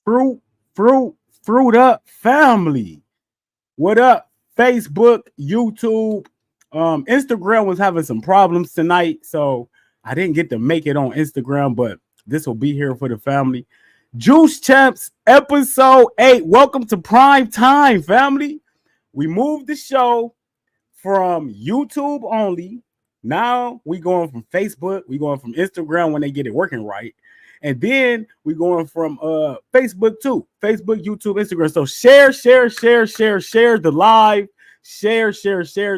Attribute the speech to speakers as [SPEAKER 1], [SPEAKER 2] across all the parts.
[SPEAKER 1] Fruit, fruit up family. What up? Facebook, YouTube, Instagram was having some problems tonight, so I didn't get to make it on Instagram, but this will be here for the family. Juice Champs, episode 8. Welcome to prime time, family. We moved the show from YouTube only. Now we going from Facebook, we going from Instagram when they get it working right. And then we going from Facebook too. Facebook, YouTube, Instagram. So share the live. Share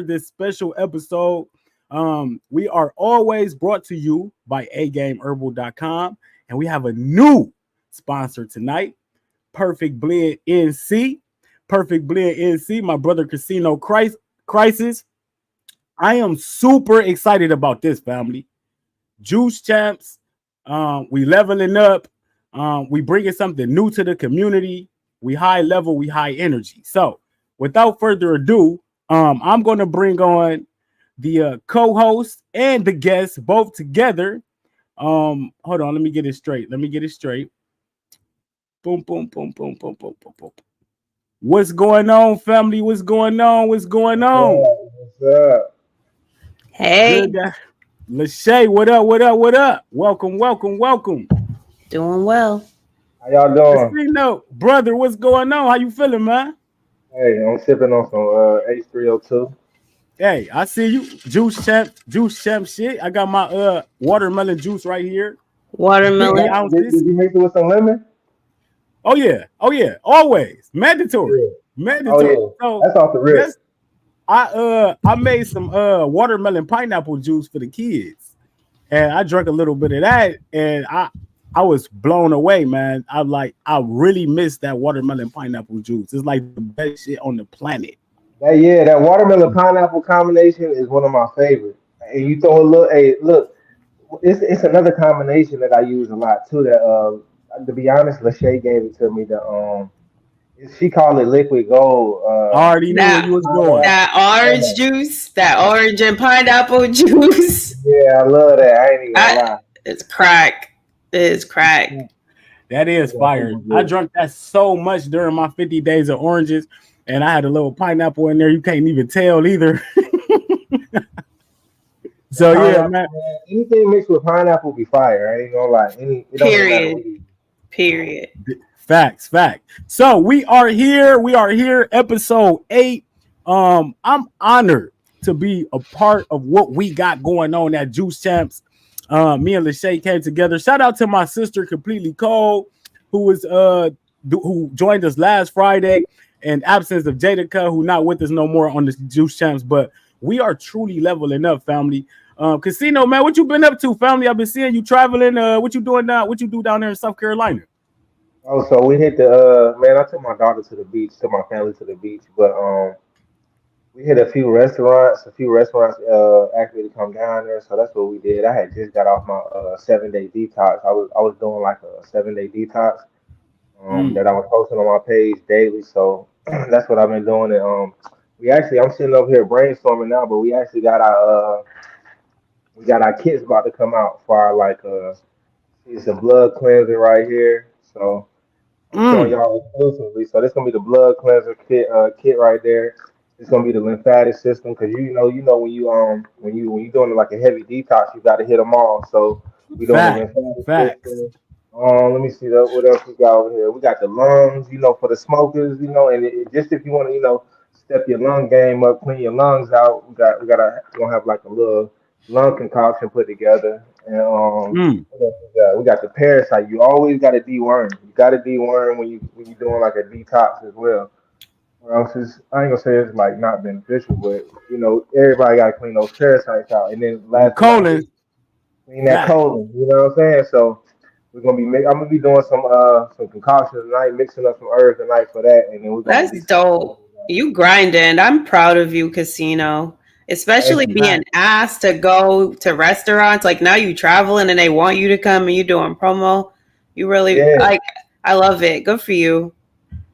[SPEAKER 1] this special episode. We are always brought to you by agameherbal.com. And we have a new sponsor tonight, Perfect Blend NC. Perfect Blend NC, my brother Casinoo Crisis. I am super excited about this, family. Juice Champs. We leveling up. We bringing something new to the community. We high level, we high energy. So without further ado, I'm going to bring on the co-host and the guest both together. Hold on, let me get it straight. Boom, boom, boom, boom, boom, boom, boom, boom. What's going on, family? What's going on?
[SPEAKER 2] What's up?
[SPEAKER 3] Hey.
[SPEAKER 1] Good. Lashay, what up? Welcome.
[SPEAKER 3] Doing well.
[SPEAKER 2] How y'all doing?
[SPEAKER 1] Casinoo, brother, what's going on? How you feeling, man?
[SPEAKER 2] Hey, I'm sipping on some H302.
[SPEAKER 1] Hey, I see you. Juice champ shit. I got my watermelon juice right here.
[SPEAKER 3] Watermelon.
[SPEAKER 2] Did you mix it with some lemon?
[SPEAKER 1] Oh yeah. Always. Mandatory.
[SPEAKER 2] Yeah. Oh yeah. So, that's off the rip.
[SPEAKER 1] I made some watermelon pineapple juice for the kids. And I drank a little bit of that and I was blown away, man. I really miss that watermelon pineapple juice. It's like the best shit on the planet.
[SPEAKER 2] That watermelon pineapple combination is one of my favorites. And you throw a little, hey, look, it's another combination that I use a lot too. That to be honest, Lashay gave it to me. She called it liquid gold.
[SPEAKER 1] I already knew where you was going.
[SPEAKER 3] That orange juice, that orange and pineapple juice.
[SPEAKER 2] Yeah, I love that. I ain't even gonna lie.
[SPEAKER 3] It's crack.
[SPEAKER 1] That is fire. I drank that so much during my 50 days of oranges, and I had a little pineapple in there. You can't even tell either. So yeah, man.
[SPEAKER 2] Anything mixed with pineapple be fire. I ain't gonna lie.
[SPEAKER 3] Period.
[SPEAKER 1] Facts. So we are here, episode 8. I'm honored to be a part of what we got going on at Juice Champs. Me and Lashay came together. Shout out to my sister, Completely Cold, who joined us last Friday, in absence of Jadaca, who not with us no more on the Juice Champs. But we are truly leveling up, family. Casinoo, man, what you been up to, family? I've been seeing you traveling. What you doing now? What you do down there in South Carolina?
[SPEAKER 2] Oh, so we hit the man. I took my daughter to the beach, took my family to the beach, but we hit a few restaurants. Asked me to come down there, so that's what we did. I had just got off my 7-day detox. I was doing like a 7-day detox that I was posting on my page daily. So that's what I've been doing. And I'm sitting over here brainstorming now, but we actually got our kits about to come out for our it's a blood cleanser right here. So I'm showing y'all exclusively. So this gonna be the blood cleanser kit right there. It's gonna be the lymphatic system because you know when you doing like a heavy detox, you got to hit them all. So we doing the lymphatic system. Let me see what else we got over here. We got the lungs, for the smokers, and just if you want to, step your lung game up, clean your lungs out. We're gonna have like a little lung concoction put together. And we got the parasite. You always got to deworm. You got to deworm when you doing like a detox as well. Or else I ain't gonna say it's like not beneficial, but everybody got to clean those parasites out. And then
[SPEAKER 1] colon,
[SPEAKER 2] clean that colon. You know what I'm saying? So I'm gonna be doing some concoctions tonight, mixing up some herbs tonight for that. And then
[SPEAKER 3] that's dope. You grinding. I'm proud of you, Casinoo. Especially being asked to go to restaurants. Like now you traveling and they want you to come and you doing promo. You really I love it. Good for you.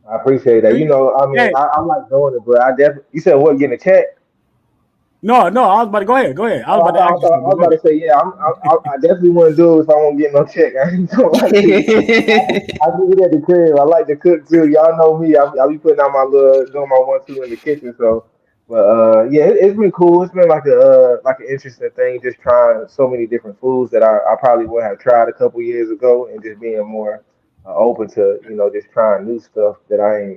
[SPEAKER 2] I appreciate that. I like doing it, but I definitely. You said what? Getting a check?
[SPEAKER 1] No, I was about to go ahead. Go ahead. I was about to ask you
[SPEAKER 2] I
[SPEAKER 1] something.
[SPEAKER 2] was
[SPEAKER 1] Go
[SPEAKER 2] about to
[SPEAKER 1] ahead.
[SPEAKER 2] say, yeah, I definitely wouldn't do it if I won't get no check. I ain't gonna lie to you. I do it at the crib. I like to cook too. Y'all know me. I be putting out my little doing my 1-2 in the kitchen. So, but yeah, it's been cool. It's been like an interesting thing. Just trying so many different foods that I probably would have tried a couple years ago, and just being more open to just trying new stuff that I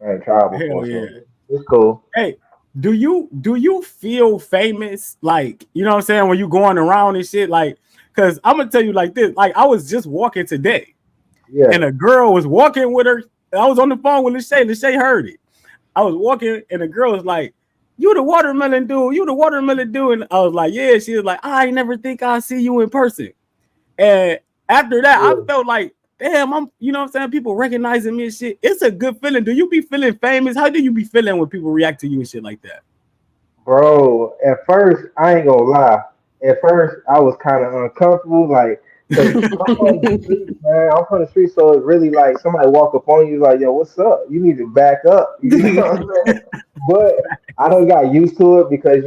[SPEAKER 2] ain't tried
[SPEAKER 1] Hell
[SPEAKER 2] before.
[SPEAKER 1] yeah.
[SPEAKER 2] So it's cool.
[SPEAKER 1] Hey, do you feel famous? Like, you know what I'm saying, when you going around and shit? Like, cause I'm gonna tell you like this. Like, I was just walking today
[SPEAKER 2] Yeah,
[SPEAKER 1] and a girl was walking with her. I was on the phone with Lashay. Lashay heard it. I was walking and the girl was like, "You the watermelon dude, you the watermelon dude." And I was like, "Yeah." She was like, "I never think I'll see you in person." And after that, I
[SPEAKER 2] yeah.
[SPEAKER 1] felt like, damn, you know what I'm saying? People recognizing me and shit. It's a good feeling. Do you be feeling famous? How do you be feeling when people react to you and shit like that?
[SPEAKER 2] Bro, at first, I ain't gonna lie. At first, I was kind of uncomfortable, like, cause I'm from the street, man. I'm from the street, so it's really like somebody walk up on you, like, yo, what's up? You need to back up. You know what I'm saying? But I don't got used to it because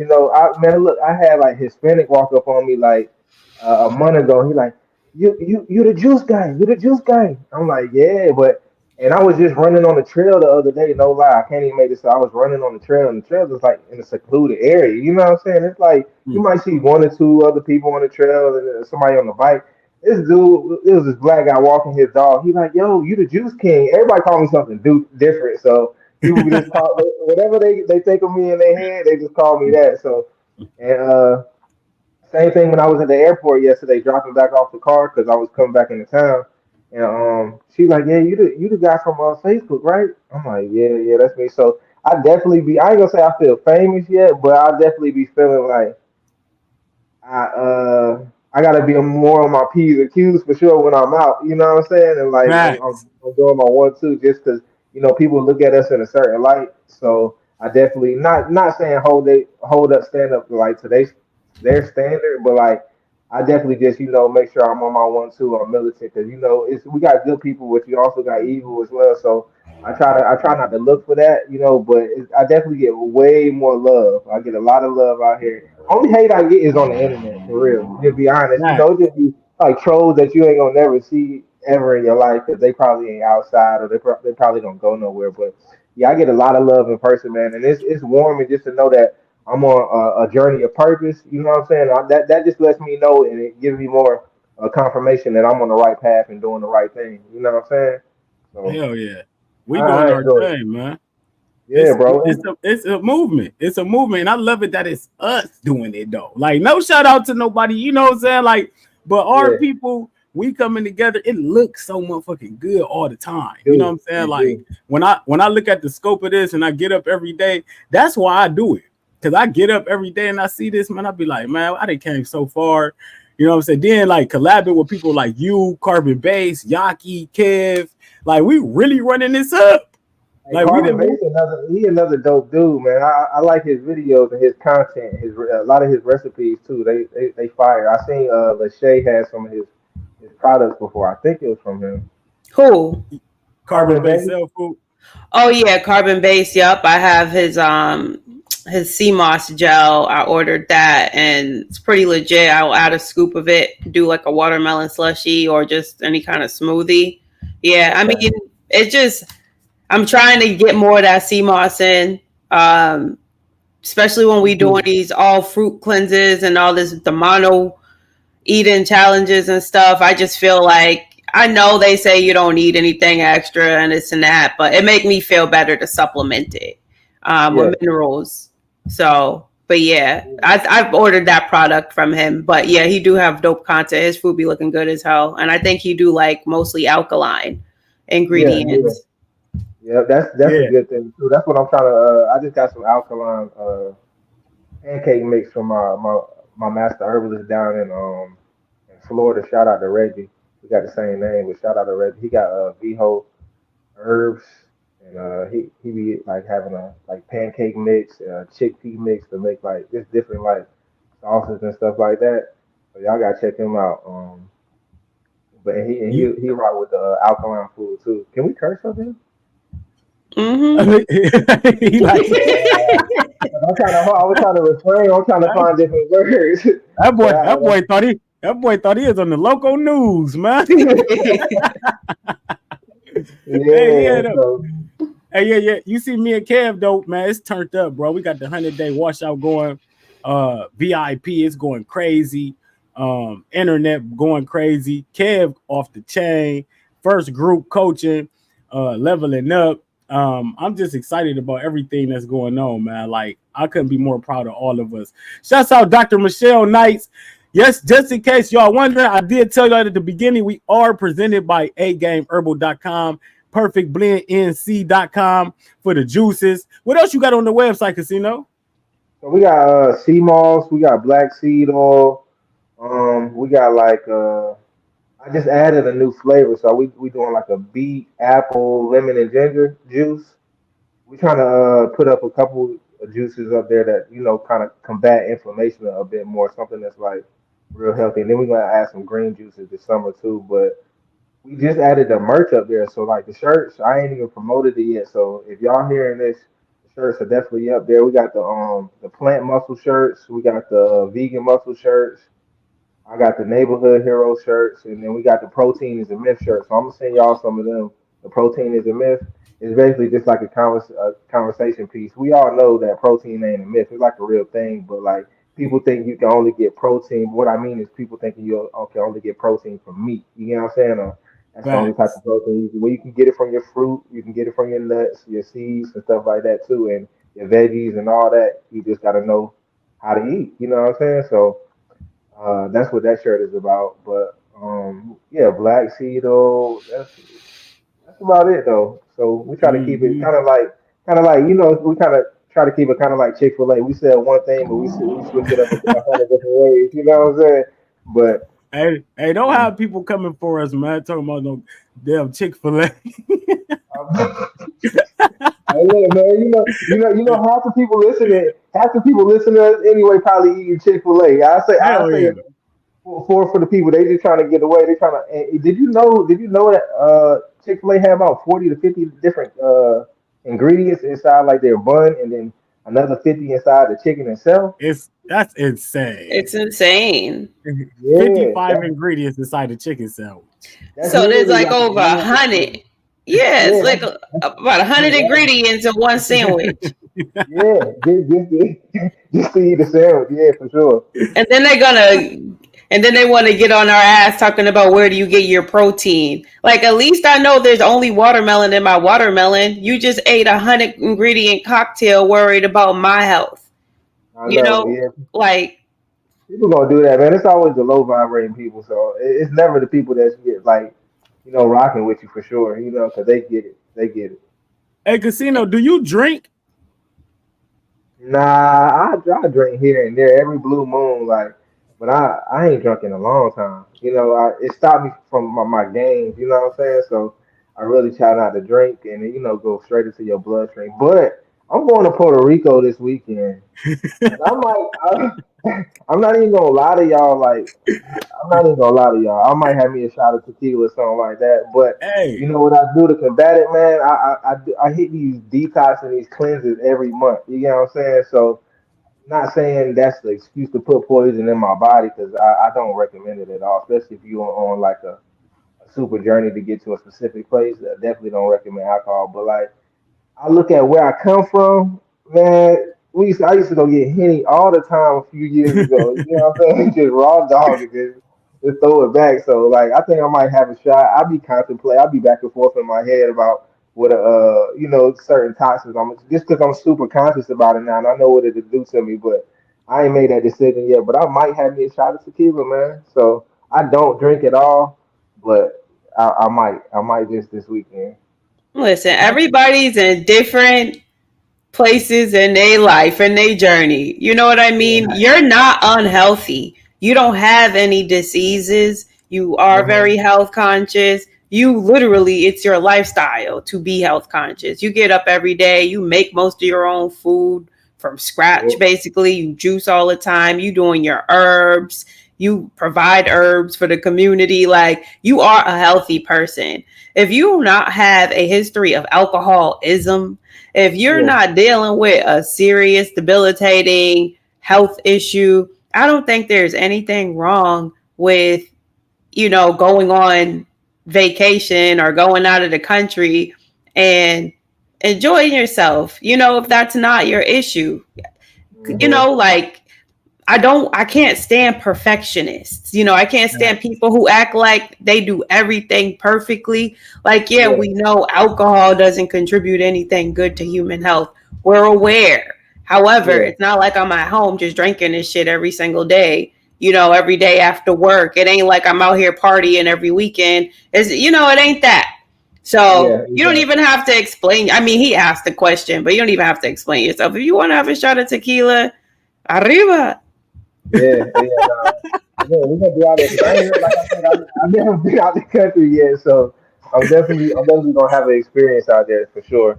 [SPEAKER 2] man, look, I had like Hispanic walk up on me like a month ago. He like, you the juice guy, you the juice guy. I'm like, yeah, but and I was just running on the trail the other day, no lie. I can't even make this up. I was running on the trail, and the trail is like in a secluded area. You know what I'm saying? It's like you
[SPEAKER 1] Mm.
[SPEAKER 2] might see one or two other people on the trail and somebody on the bike. This dude, it was this black guy walking his dog. He's like, yo, you the juice king. Everybody call me something different. So people just call whatever they think of me in their head, they just call me that. So, and same thing when I was at the airport yesterday, dropping back off the car because I was coming back into town. And she's like, "Yeah, you the guy from Facebook, right?" I'm like, "Yeah, yeah, that's me." So I definitely be. I ain't gonna say I feel famous yet, but I definitely be feeling like I gotta be more on my P's and Q's for sure when I'm out. You know what I'm saying? And like
[SPEAKER 1] Facts.
[SPEAKER 2] I'm doing my 1-2 just because people look at us in a certain light. So I definitely not saying hold up stand up like today's their standard, but like I definitely just make sure I'm on my 1-2 on militant because it's we got good people, but you also got evil as well. So I try not to look for that, but I definitely get way more love. I get a lot of love out here. Only hate I get is on the internet, for real. To be honest, it
[SPEAKER 1] Facts.
[SPEAKER 2] just be like trolls that you ain't gonna never see ever in your life because they probably ain't outside or they probably don't go nowhere. But yeah, I get a lot of love in person, man, and it's warming just to know that I'm on a journey of purpose. You know what I'm saying? That just lets me know, and it gives me more confirmation that I'm on the right path and doing the right thing. You know what I'm saying? So
[SPEAKER 1] Hell yeah. We doing
[SPEAKER 2] I
[SPEAKER 1] our
[SPEAKER 2] enjoy it.
[SPEAKER 1] thing, man.
[SPEAKER 2] Yeah, bro.
[SPEAKER 1] It's a movement. It's a movement. And I love it that it's us doing it though. Like, no shout out to nobody, you know what I'm saying? Like, but our
[SPEAKER 2] Yeah,
[SPEAKER 1] people, we coming together, it looks so motherfucking good all the time. You know what
[SPEAKER 2] do
[SPEAKER 1] I'm saying?
[SPEAKER 2] it
[SPEAKER 1] Like,
[SPEAKER 2] do.
[SPEAKER 1] when I look at the scope of this and I get up every day, that's why I do it. Cause I get up every day and I see this, man. I be like, man, I done came so far. You know what I'm saying? Then like collabing with people like you, Carbon Base, Yaki, Kev, like we really running this up.
[SPEAKER 2] Hey,
[SPEAKER 1] Like we
[SPEAKER 2] Carbon
[SPEAKER 1] didn't.
[SPEAKER 2] Base, another dope dude, man. I like his videos and his content. A lot of his recipes too. They fire. I seen Lashay had some of his products before. I think it was from him.
[SPEAKER 3] Who?
[SPEAKER 1] Carbon
[SPEAKER 2] Carbon
[SPEAKER 1] based
[SPEAKER 2] Base.
[SPEAKER 1] cell food.
[SPEAKER 3] Oh yeah, carbon base. Yup, I have his sea moss gel. I ordered that, and it's pretty legit. I'll add a scoop of it, do like a watermelon slushy or just any kind of smoothie. Yeah, I
[SPEAKER 2] Okay.
[SPEAKER 3] mean, it just I'm trying to get more of that sea moss in. Um, Especially when we doing these all fruit cleanses and all this the mono eating challenges and stuff. I just feel like I know they say you don't need anything extra and this and that, but it make me feel better to supplement it
[SPEAKER 2] Yeah.
[SPEAKER 3] with minerals. So, but yeah, I've ordered that product from him. But yeah, he do have dope content. His food be looking good as hell, and I think he do like mostly alkaline
[SPEAKER 2] Yeah. Yeah.
[SPEAKER 3] ingredients.
[SPEAKER 2] Yeah. That's a
[SPEAKER 1] Yeah.
[SPEAKER 2] good thing too. That's what I'm trying to. I just got some alkaline pancake mix from my master herbalist down in Florida. Shout out to Reggie. We got the same name, but shout out to Reggie. He got VHO herbs, and he be like having a like pancake mix, chickpea mix to make like just different like sauces and stuff like that. So y'all gotta check him out. But he
[SPEAKER 1] You
[SPEAKER 2] he rock with the alkaline food too. Can we curse on him?
[SPEAKER 3] Mm-hmm.
[SPEAKER 1] He like
[SPEAKER 2] I was trying to refrain. I'm trying to find different words,
[SPEAKER 1] that boy.
[SPEAKER 2] but
[SPEAKER 1] That boy thought he was on the local news, man. Hey, yeah,
[SPEAKER 2] yeah.
[SPEAKER 1] though.
[SPEAKER 2] So
[SPEAKER 1] Hey, yeah. You see me and Kev though, man. It's turned up, bro. We got the 100-day washout going. VIP is going crazy. Internet going crazy. Kev off the chain. First group coaching, leveling up. I'm just excited about everything that's going on, man. Like I couldn't be more proud of all of us. Shouts out Dr. Michelle Knights. Yes, just in case y'all wondering, I did tell y'all at the beginning we are presented by agameherbal.com, perfectblendnc.com for the juices. What else you got on the website, Casinoo?
[SPEAKER 2] we got sea moss, we got black seed oil, we got like I just added a new flavor, so we doing like a beet, apple, lemon, and ginger juice. We trying to put up a couple of juices up there that kind of combat inflammation a bit more, something that's like real healthy. And then we're gonna add some green juices this summer too. But we just added the merch up there, so like the shirts, I ain't even promoted it yet. So if y'all hearing this, the shirts are definitely up there. We got the plant muscle shirts, we got the vegan muscle shirts. I got the neighborhood hero shirts, and then we got the protein is a myth shirt. So I'm gonna send y'all some of them. The protein is a myth. It's basically just like a conversation piece. We all know that protein ain't a myth. It's like a real thing, but like people think you can only get protein. What I mean is people thinking you can only get protein from meat. You know what I'm saying? That's the only type
[SPEAKER 1] Facts.
[SPEAKER 2] of protein. Well, you can get it from your fruit. You can get it from your nuts, your seeds, and stuff like that too, and your veggies and all that. You just got to know how to eat. You know what I'm saying? So that's what that shirt is about. But yeah, Black Sea though. That's about it though. So we try to keep it
[SPEAKER 1] Mm-hmm.
[SPEAKER 2] kind of like we kind of try to keep it kind of like Chick-fil-A. We sell one thing, but we switch it up a hundred different ways. You know what I'm saying? But
[SPEAKER 1] Hey, don't
[SPEAKER 2] um,
[SPEAKER 1] have people coming for us, man. Talking about no damn Chick-fil-A.
[SPEAKER 2] hey, look, man. Half the people listening to us anyway probably eating Chick-fil-A. I
[SPEAKER 1] Hell
[SPEAKER 2] say
[SPEAKER 1] yeah.
[SPEAKER 2] for the people. They just trying to get away. They trying to. And Did you know that Chick Fil A have about 40 to 50 different ingredients inside like their bun, and then another 50 inside the chicken itself?
[SPEAKER 1] That's insane.
[SPEAKER 3] It's insane.
[SPEAKER 2] Yeah,
[SPEAKER 1] 55 ingredients inside the chicken sandwich.
[SPEAKER 2] that's
[SPEAKER 3] So there's
[SPEAKER 2] literally
[SPEAKER 3] like
[SPEAKER 2] like a
[SPEAKER 3] over a
[SPEAKER 2] meal.
[SPEAKER 3] hundred. Yeah, it's
[SPEAKER 2] Yeah,
[SPEAKER 3] like about 100
[SPEAKER 2] that's
[SPEAKER 3] ingredients in one sandwich.
[SPEAKER 2] yeah. Just to eat the sandwich. Yeah, for sure.
[SPEAKER 3] And then they're gonna and then they want to get on our ass talking about where do you get your protein. Like at least I know there's only watermelon in my watermelon. You just ate 100 ingredient cocktail worried about my health.
[SPEAKER 2] I
[SPEAKER 3] You
[SPEAKER 2] know.
[SPEAKER 3] know,
[SPEAKER 2] Yeah,
[SPEAKER 3] like
[SPEAKER 2] people gonna do that, man. It's always the low vibrating people. So it's never the people that get like rocking with you for sure. Because they get it. They get it.
[SPEAKER 1] Hey, Casino, do you drink?
[SPEAKER 2] Nah, I drink here and there every blue moon, like, but I ain't drunk in a long time. It stopped me from my games. You know what I'm saying? So I really try not to drink and go straight into your bloodstream. But I'm going to Puerto Rico this weekend, and I'm not even gonna lie to y'all. Like, I'm not even gonna lie to y'all. I might have me a shot of tequila or something like that. But you
[SPEAKER 1] Hey,
[SPEAKER 2] know what I do to combat it, man? I hit these detox and these cleanses every month. You know what I'm saying? So not saying that's the excuse to put poison in my body because I don't recommend it at all, especially if you're on like a super journey to get to a specific place. I definitely don't recommend alcohol. But like I look at where I come from, man. I used to go get Henny all the time a few years ago. You know what I'm saying? Just raw dog and just throw it back. So like I think I might have a shot. I'll be contemplating. I'll be back and forth in my head about what certain toxins. I'm just because I'm super conscious about it now and I know what it'll do to me, but I ain't made that decision yet. But I might have me a shot of tequila, man. So I don't drink at all, but I might just this weekend.
[SPEAKER 3] listen, everybody's in different places in their life and their journey. You know what I mean?
[SPEAKER 2] Yeah.
[SPEAKER 3] You're not unhealthy. You don't have any diseases. You are
[SPEAKER 2] Hmm.
[SPEAKER 3] very health conscious. You literally, it's your lifestyle to be health conscious. You get up every day, you make most of your own food from scratch, basically. You juice all the time, you doing your herbs, You provide herbs for the community. Like, you are a healthy person. If you do not have a history of alcoholism, if you're
[SPEAKER 2] Yeah.
[SPEAKER 3] not dealing with a serious, debilitating health issue, I don't think there's anything wrong with, going on vacation or going out of the country and enjoying yourself, if that's not your issue.
[SPEAKER 2] Mm-hmm.
[SPEAKER 3] Like, I can't stand perfectionists. I can't stand people who act like they do everything perfectly. Like, yeah,
[SPEAKER 2] Yeah.
[SPEAKER 3] we know alcohol doesn't contribute anything good to human health. We're aware. However,
[SPEAKER 2] Yeah.
[SPEAKER 3] it's not like I'm at home just drinking this shit every single day, every day after work. It ain't like I'm out here partying every weekend. It ain't that. So
[SPEAKER 2] Yeah.
[SPEAKER 3] you don't even
[SPEAKER 2] Exactly.
[SPEAKER 3] have to explain. I mean, he asked the question, but you don't even have to explain yourself. If you want to have a shot of tequila, arriba.
[SPEAKER 2] Yeah. Yeah. Nah. We're gonna be out there because I ain't like I said, I've never been out the country yet, so I'm definitely gonna have an experience out there for sure.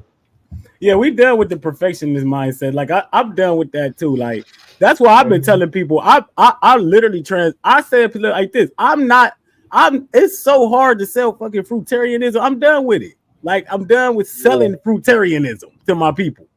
[SPEAKER 1] Yeah, we done with the perfectionist mindset. Like I'm done with that too. Like that's why I've been
[SPEAKER 2] Mm-hmm.
[SPEAKER 1] telling people. I literally I say it like this. I'm not. I'm. It's so hard to sell fucking fruitarianism. I'm done with it. Like I'm done with
[SPEAKER 2] Yeah.
[SPEAKER 1] selling fruitarianism to my people.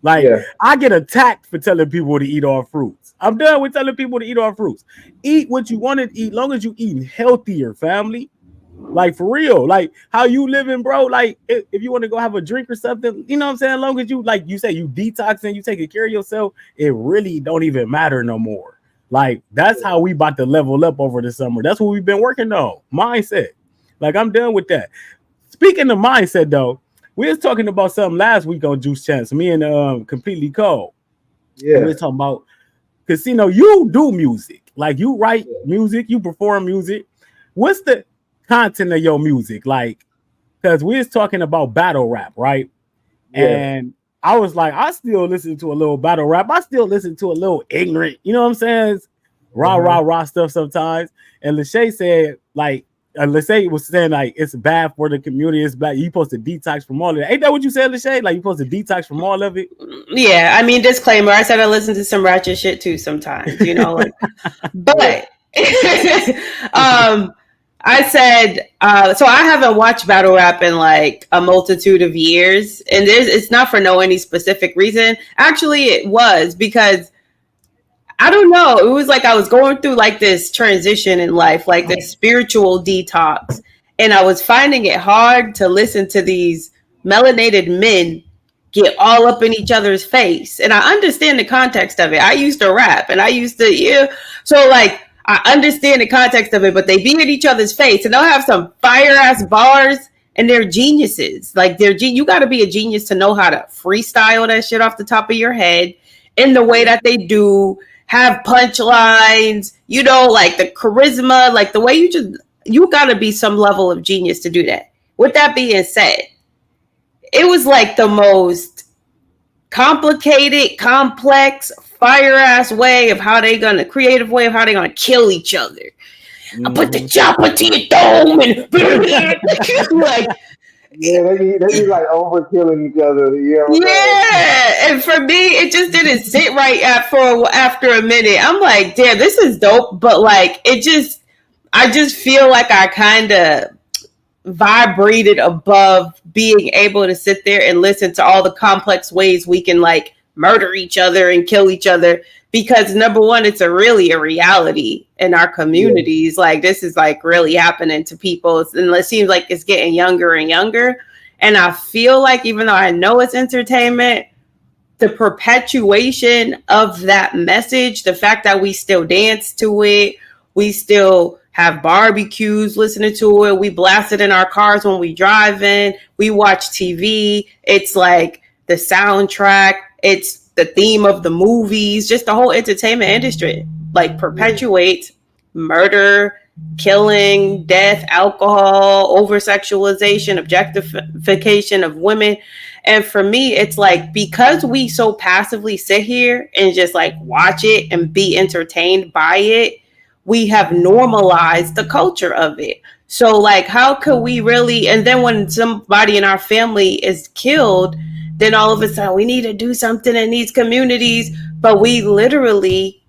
[SPEAKER 1] Like
[SPEAKER 2] Yeah.
[SPEAKER 1] I get attacked for telling people to eat all fruits. I'm done with telling people to eat all fruits. Eat what you want to eat, long as you eating healthier, family. Like for real, like how you living, bro. Like if you want to go have a drink or something, you know what I'm saying. As long as you like you say you detoxing, you taking care of yourself, it really don't even matter no more. Like that's how we about to level up over the summer. That's what we've been working on. Mindset. Like I'm done with that. Speaking of mindset, though, we was talking about something last week on Juice Chance. Me and Completely Cold, and we
[SPEAKER 2] Yeah.
[SPEAKER 1] was talking about Casino. You do music, like you write music, you perform music. What's the content of your music like? Because we was talking about battle rap, right?
[SPEAKER 2] Yeah.
[SPEAKER 1] And I was like, I still listen to a little battle rap. I still listen to a little ignorant, you know what I'm saying? It's rah
[SPEAKER 2] Mm-hmm.
[SPEAKER 1] rah rah stuff sometimes. And Lashay said, like, Lashay was saying like it's bad for the community. It's bad. You supposed to detox from all of that. Ain't that what you said, Lashay? Like you supposed to detox from all of it.
[SPEAKER 3] Yeah, I mean, disclaimer. I said I listen to some ratchet shit too sometimes, like,
[SPEAKER 2] Yeah.
[SPEAKER 3] but um, I said, so I haven't watched battle rap in like a multitude of years, and it's not for no any specific reason. Actually, it was because I don't know. It was like I was going through like this transition in life, like this spiritual detox. And I was finding it hard to listen to these melanated men get all up in each other's face. And I understand the context of it. I used to rap and I used to, yeah. So like, I understand the context of it, but they be in each other's face and they'll have some fire ass bars and they're geniuses. Like you got to be a genius to know how to freestyle that shit off the top of your head in the way
[SPEAKER 2] Yeah.
[SPEAKER 3] that they do, have punchlines, like the charisma, like the way you got to be some level of genius to do that. With that being said, it was like the most complicated, complex, fire ass way of how they gonna creative way of how they gonna kill each other. I put the
[SPEAKER 1] Mm-hmm.
[SPEAKER 3] chopper to your dome and like
[SPEAKER 2] Yeah. They be like overkilling each other. You know what I'm saying?
[SPEAKER 3] yeah. And for me, it just didn't sit right after a minute. I'm like, damn, this is dope, but like I just feel like I kind of vibrated above being able to sit there and listen to all the complex ways we can like murder each other and kill each other, because number one, it's really a reality in our
[SPEAKER 2] Yeah.
[SPEAKER 3] communities. Like this is like really happening to people, and it seems like it's getting younger and younger. And I feel like even though I know it's entertainment, the perpetuation of that message, the fact that we still dance to it, we still have barbecues listening to it, we blast it in our cars when we drive in, we watch TV. It's like the soundtrack, it's the theme of the movies, just the whole entertainment industry like
[SPEAKER 2] Yeah.
[SPEAKER 3] perpetuates murder, killing, death, alcohol, over sexualization, objectification of women. And for me, it's like because we so passively sit here and just like watch it and be entertained by it, we have normalized the culture of it. So, like, how could we really? And then when somebody in our family is killed, then all of a sudden we need to do something in these communities. But we literally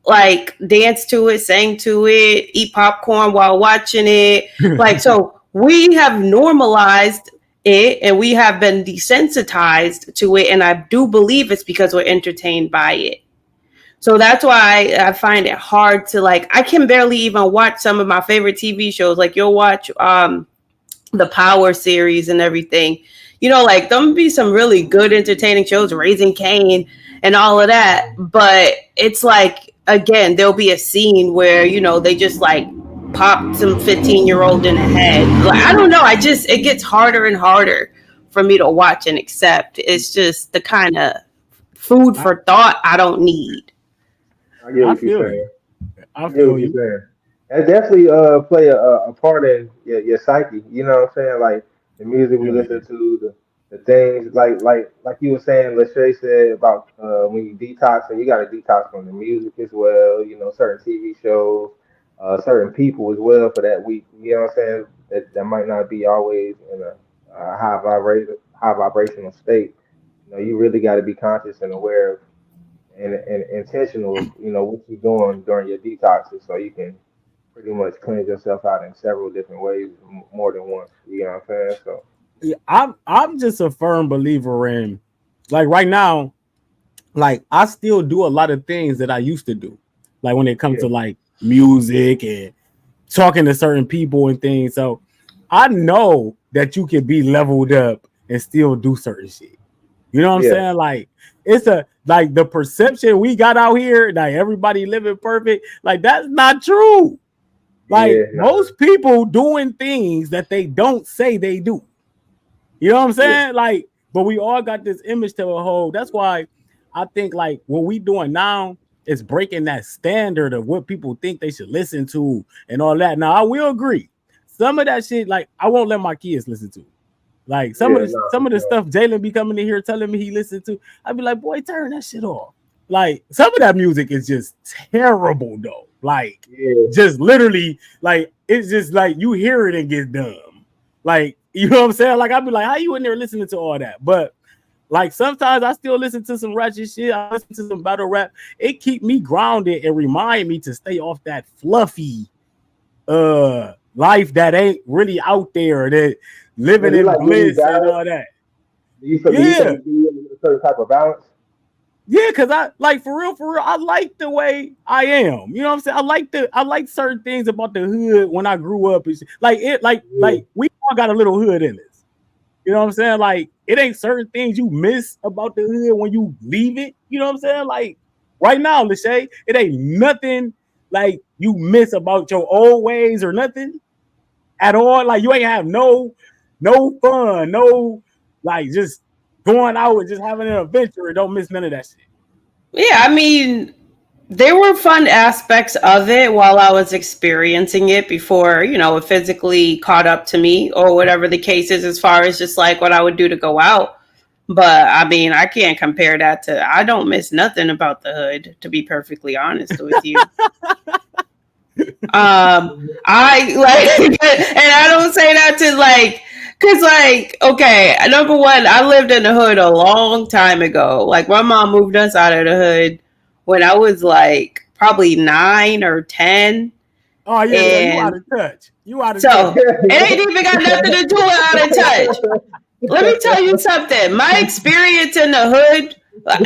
[SPEAKER 3] like dance to it, sing to it, eat popcorn while watching it. Like, so we have normalized it and we have been desensitized to it. And I do believe it's because we're entertained by it. So that's why I find it hard to like, I can barely even watch some of my favorite TV shows. Like you'll watch the Power series and everything. You know, like them be some really good entertaining shows, Raising Cain and all of that. But it's like, again, there'll be a scene where, you know, they just like pop some 15-year-old in the head. Like, I don't know. It gets harder and harder for me to watch and accept. It's just the kind of food for thought I don't need.
[SPEAKER 2] I get what you're saying. I get what you're saying. That definitely play a part in your psyche. You know what I'm saying? Like the music we listen to, the things like you were saying, Lashay said about when you detox, and you got to detox from the music as well. You know, certain TV shows, certain people as well for that week. You know what I'm saying? That might not be always in a high vibrational state. You know, you really got to be conscious and aware of and intentional. You know what you're doing during your detoxes, so you can pretty much cleanse yourself out in several different ways, more than once. You know what I'm saying? So
[SPEAKER 1] yeah, I'm just a firm believer in, like right now, like I still do a lot of things that I used to do, like when it comes to like music and talking to certain people and things. So I know that you can be leveled up and still do certain shit. You know what I'm saying? Like it's like the perception we got out here, like everybody living perfect, like that's not true. Like most people doing things that they don't say they do. You know what I'm saying? Like, but we all got this image to hold. That's why I think like what we doing now is breaking that standard of what people think they should listen to and all that. Now I will agree. Some of that shit, like I won't let my kids listen to. Like some of the stuff Jalen be coming in here telling me he listened to, I'd be like, boy, turn that shit off. Like some of that music is just terrible though. Like just literally, like it's just like you hear it and get dumb. Like, you know what I'm saying? Like I'd be like, how you in there listening to all that? But like sometimes I still listen to some ratchet shit. I listen to some battle rap. It keep me grounded and remind me to stay off that fluffy life that ain't really out there, that living in bliss and all that.
[SPEAKER 2] Do you feel a certain type of balance?
[SPEAKER 1] Yeah, because I like for real, I like the way I am. You know what I'm saying? I like certain things about the hood when I grew up. Like we all got a little hood in us. You know what I'm saying? Like it ain't certain things you miss about the hood when you leave it. You know what I'm saying? Like right now, Lashay, it ain't nothing like you miss about your old ways or nothing at all. Like you ain't have no fun, no like just going out and just having an adventure and don't miss none of that shit.
[SPEAKER 3] Yeah, I mean, there were fun aspects of it while I was experiencing it before, you know, it physically caught up to me or whatever the case is, as far as just like what I would do to go out. But I mean, I can't compare that to, I don't miss nothing about the hood, to be perfectly honest with you. I like, and I don't say that to like, cause like, okay, number one, I lived in the hood a long time ago. Like my mom moved us out of the hood when I was like probably 9 or 10.
[SPEAKER 1] Oh yeah, you out of touch. You out of
[SPEAKER 3] touch.
[SPEAKER 1] So
[SPEAKER 3] it ain't even got nothing to do with out of touch. Let me tell you something. My experience in the hood,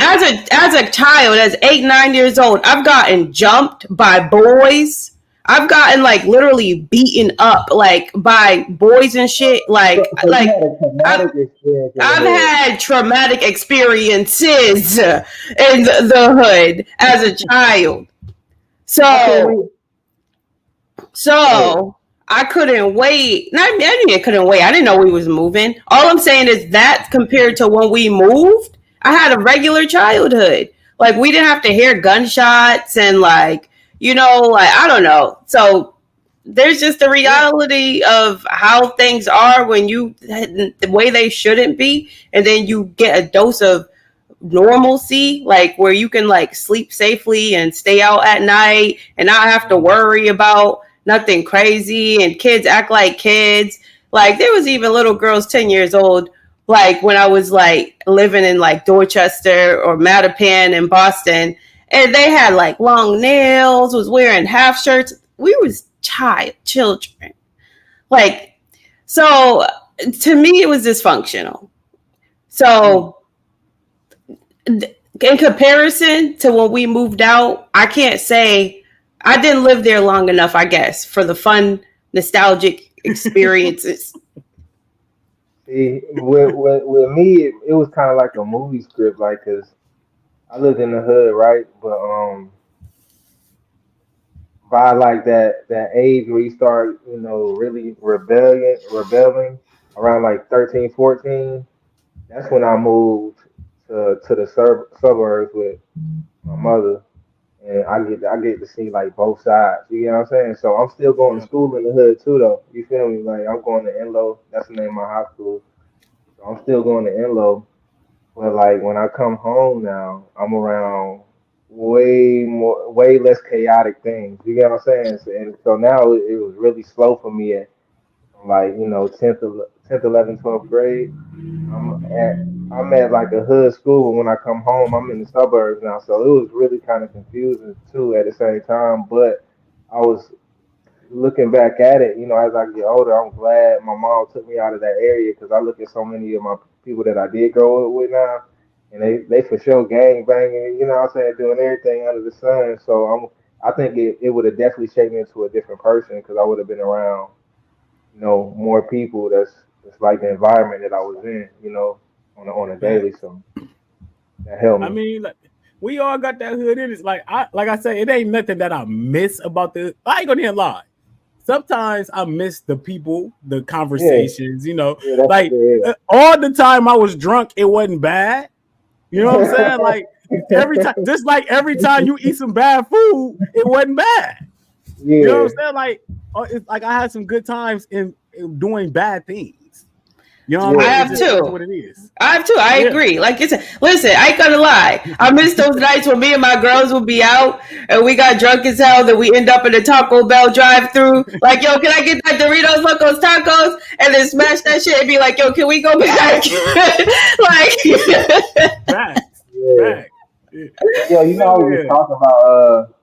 [SPEAKER 3] as a child, as 8, 9 years old, I've gotten jumped by boys. I've gotten like literally beaten up like by boys and shit. Like I've had traumatic experiences in the hood as a child. So I couldn't wait. I couldn't wait. I didn't know we was moving. All I'm saying is that compared to when we moved, I had a regular childhood. Like we didn't have to hear gunshots and like, you know, like I don't know. So there's just the reality of how things are when you the way they shouldn't be, and then you get a dose of normalcy, like where you can like sleep safely and stay out at night and not have to worry about nothing crazy, and kids act like kids. Like there was even little girls 10 years old, like when I was like living in like Dorchester or Mattapan in Boston, and they had like long nails, was wearing half shirts. We was children. Like, so to me, it was dysfunctional. So in comparison to when we moved out, I can't say I didn't live there long enough, I guess, for the fun, nostalgic experiences.
[SPEAKER 2] See, with me, it was kind of like a movie script, like, cause I lived in the hood, right? But by like that age where you start, really rebelling around like 13, 14. That's when I moved to the suburbs with my mother, and I get to see like both sides. You know what I'm saying? So I'm still going to
[SPEAKER 1] Yeah.
[SPEAKER 2] school in the hood too, though. You feel me? Like I'm going to Enloe. That's the name of my high school. So I'm still going to Enloe. But like when I come home now, I'm around way less chaotic things. You get what I'm saying? And so now it was really slow for me at like 10th, 11th, 12th grade. I'm at I'm at like a hood school, but when I come home, I'm in the suburbs now. So it was really kind of confusing too at the same time. But I was looking back at it, as I get older, I'm glad my mom took me out of that area because I look at so many of my people that I did grow up with now, and they for sure gang banging, what I'm saying, doing everything under the sun. So I think it would have definitely shaped me into a different person because I would have been around, more people that's like the environment that I was in, on a daily.
[SPEAKER 1] Facts.
[SPEAKER 2] So that helped
[SPEAKER 1] I
[SPEAKER 2] me.
[SPEAKER 1] mean, like, we all got that hood in it. Like I say, it ain't nothing that I miss about the. I ain't gonna even lie. Sometimes I miss the people, the
[SPEAKER 2] Yeah,
[SPEAKER 1] conversations.
[SPEAKER 2] yeah, that's
[SPEAKER 1] Like
[SPEAKER 2] yeah,
[SPEAKER 1] all the time I was drunk, it wasn't bad. You know what I'm saying? Like every time, just like every time you eat some bad food, it wasn't bad. You know what I'm
[SPEAKER 2] yeah,
[SPEAKER 1] saying? Like, it's like I had some good times in doing bad things. You know what I
[SPEAKER 3] I
[SPEAKER 2] yeah,
[SPEAKER 1] mean? It
[SPEAKER 3] have
[SPEAKER 1] just is
[SPEAKER 3] too.
[SPEAKER 1] what it is.
[SPEAKER 3] I have too. I
[SPEAKER 1] Yeah.
[SPEAKER 3] agree. Like it's listen, I ain't gonna lie. I miss those nights when me and my girls would be out and we got drunk as hell. That we end up in a Taco Bell drive-through. Like, yo, can I get that Doritos Locos Tacos? And then smash that shit and be like, yo, can we go back? Like,
[SPEAKER 1] Facts.
[SPEAKER 2] yeah.
[SPEAKER 1] Facts. Yeah.
[SPEAKER 2] Yo, I was just
[SPEAKER 1] Yeah.
[SPEAKER 2] talking about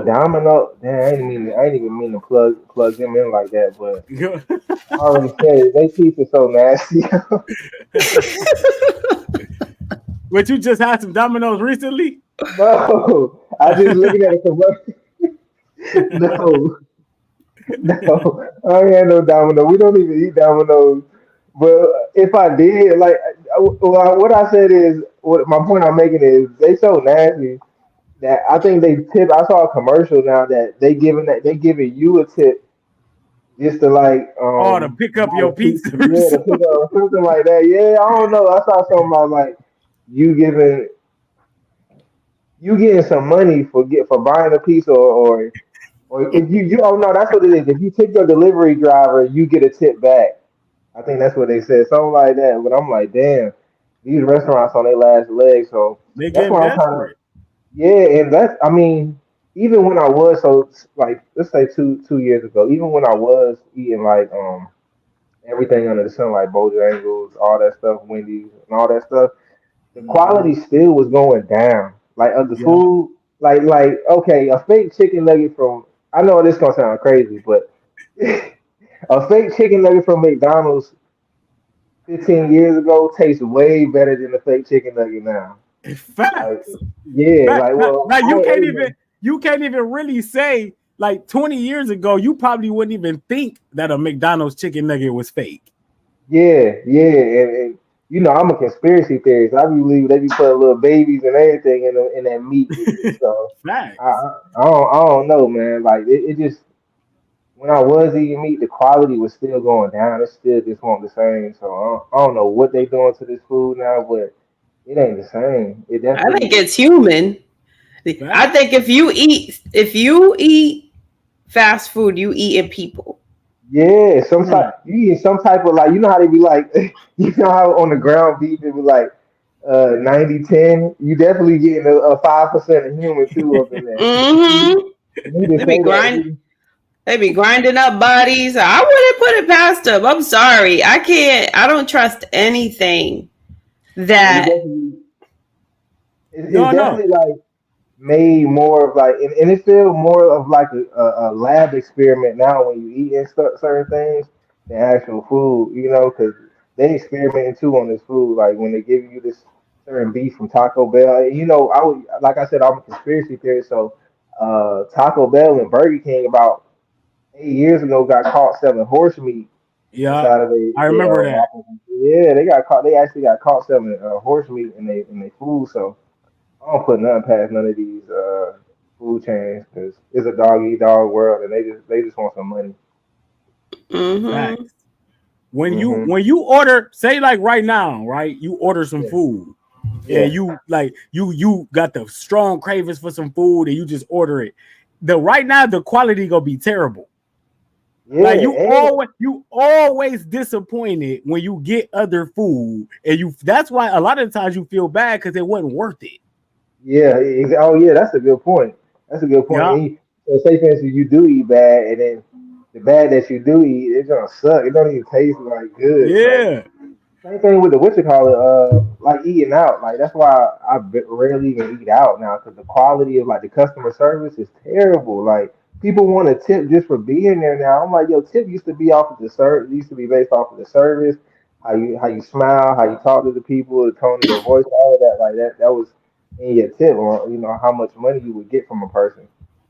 [SPEAKER 2] Domino. Damn, I ain't even mean to plug them in like that, but
[SPEAKER 1] Yeah.
[SPEAKER 2] I already said it. They pizza so nasty.
[SPEAKER 1] But you just had some Dominoes recently?
[SPEAKER 2] No, I just looking at a commercial. No, no, I ain't had no Domino. We don't even eat Dominoes. But if I did, like, what I said is, what my point I'm making is, they so nasty that I think they tip. I saw a commercial now that they giving you a tip just to like
[SPEAKER 1] Oh, to pick up
[SPEAKER 2] buy
[SPEAKER 1] your
[SPEAKER 2] the pizza,
[SPEAKER 1] pizza or
[SPEAKER 2] yeah, to pick
[SPEAKER 1] something.
[SPEAKER 2] up something like that. Yeah, I don't know. I saw something about like you giving you getting some money for buying a pizza or if you oh no, that's what it is. If you tip your delivery driver, you get a tip back. I think that's what they said, something like that. But I'm like, damn, these restaurants on their last leg. So
[SPEAKER 1] They
[SPEAKER 2] that's
[SPEAKER 1] getting
[SPEAKER 2] why I'm kind of
[SPEAKER 1] desperate.
[SPEAKER 2] yeah, and that's I mean, even when I was so like let's say two years ago, even when I was eating like everything under the sun, like Bojangles, all that stuff, Wendy's, and all that stuff, the
[SPEAKER 1] Mm-hmm.
[SPEAKER 2] quality still was going down. Like of the
[SPEAKER 1] Yeah.
[SPEAKER 2] food, like okay, a fake chicken nugget from I know this gonna sound crazy, but a fake chicken nugget from McDonald's 15 years ago tastes way better than the fake chicken nugget now. Like
[SPEAKER 1] Facts.
[SPEAKER 2] yeah,
[SPEAKER 1] Fact.
[SPEAKER 2] like
[SPEAKER 1] Now,
[SPEAKER 2] well, I ain't ate them.
[SPEAKER 1] you can't even really say like 20 years ago, you probably wouldn't even think that a McDonald's chicken nugget was fake.
[SPEAKER 2] Yeah, yeah, and I'm a conspiracy theorist. I believe they be putting little babies and everything in that meat. So
[SPEAKER 1] Facts.
[SPEAKER 2] I don't know, man. Like it just when I was eating meat, the quality was still going down. It still just wasn't the same. So I don't know what they doing to this food now, but it ain't the same. It
[SPEAKER 3] I think
[SPEAKER 2] definitely
[SPEAKER 3] it's human. I
[SPEAKER 1] Facts.
[SPEAKER 3] think if you eat fast food, you eating people.
[SPEAKER 2] yeah. Some
[SPEAKER 1] Mm.
[SPEAKER 2] type you eat some type of like how they be like how on the ground beef it be like 90-10. You definitely getting a 5% of human too up in there.
[SPEAKER 3] Mm-hmm.
[SPEAKER 2] You need to
[SPEAKER 3] They be
[SPEAKER 2] say
[SPEAKER 3] grind.
[SPEAKER 2] that.
[SPEAKER 3] They be grinding up bodies. I wouldn't put it past them. I'm sorry. I can't. I don't trust anything
[SPEAKER 2] Yeah, you
[SPEAKER 3] that.
[SPEAKER 2] definitely. It's
[SPEAKER 1] No, no.
[SPEAKER 2] definitely like made more of like, and it feels more of like a lab experiment now when you eat certain things than actual food, you know, because they experimenting too on this food. Like when they give you this certain beef from Taco Bell, and, you know, like I said, I'm a conspiracy theorist, so Taco Bell and Burger King about 8 years ago got caught selling horse meat
[SPEAKER 1] Yeah,
[SPEAKER 2] inside of
[SPEAKER 1] I
[SPEAKER 2] they
[SPEAKER 1] remember that.
[SPEAKER 2] yeah, they got caught. They actually got caught selling horse meat in they food. So I don't put nothing past none of these food chains because it's a dog eat dog world, and they just want some money.
[SPEAKER 3] Mm-hmm.
[SPEAKER 1] Facts. When you
[SPEAKER 2] Hmm.
[SPEAKER 1] when you order, say like right now, right? You order some
[SPEAKER 2] Yeah,
[SPEAKER 1] food and
[SPEAKER 2] yeah,
[SPEAKER 1] you got the strong cravings for some food and you just order it. The right now the quality gonna be terrible. Like
[SPEAKER 2] yeah,
[SPEAKER 1] you always disappointed when you get other food and you that's why a lot of the times you feel bad because it wasn't worth it.
[SPEAKER 2] Oh yeah, that's a good point. That's a good point.
[SPEAKER 1] Yeah,
[SPEAKER 2] So say for instance, you do eat bad, and then the bad that you do eat, it's gonna suck. It don't even taste like good. So
[SPEAKER 1] yeah.
[SPEAKER 2] same thing with the what you call it, like eating out. Like that's why rarely even eat out now because the quality of like the customer service is terrible. Like people want to tip just for being there now. I'm like, yo, tip used to be off of the service, used to be based off of the service, how you smile, how you talk to the people, the tone of your voice, all of that. Like that was in your tip, or you know how much money you would get from a person.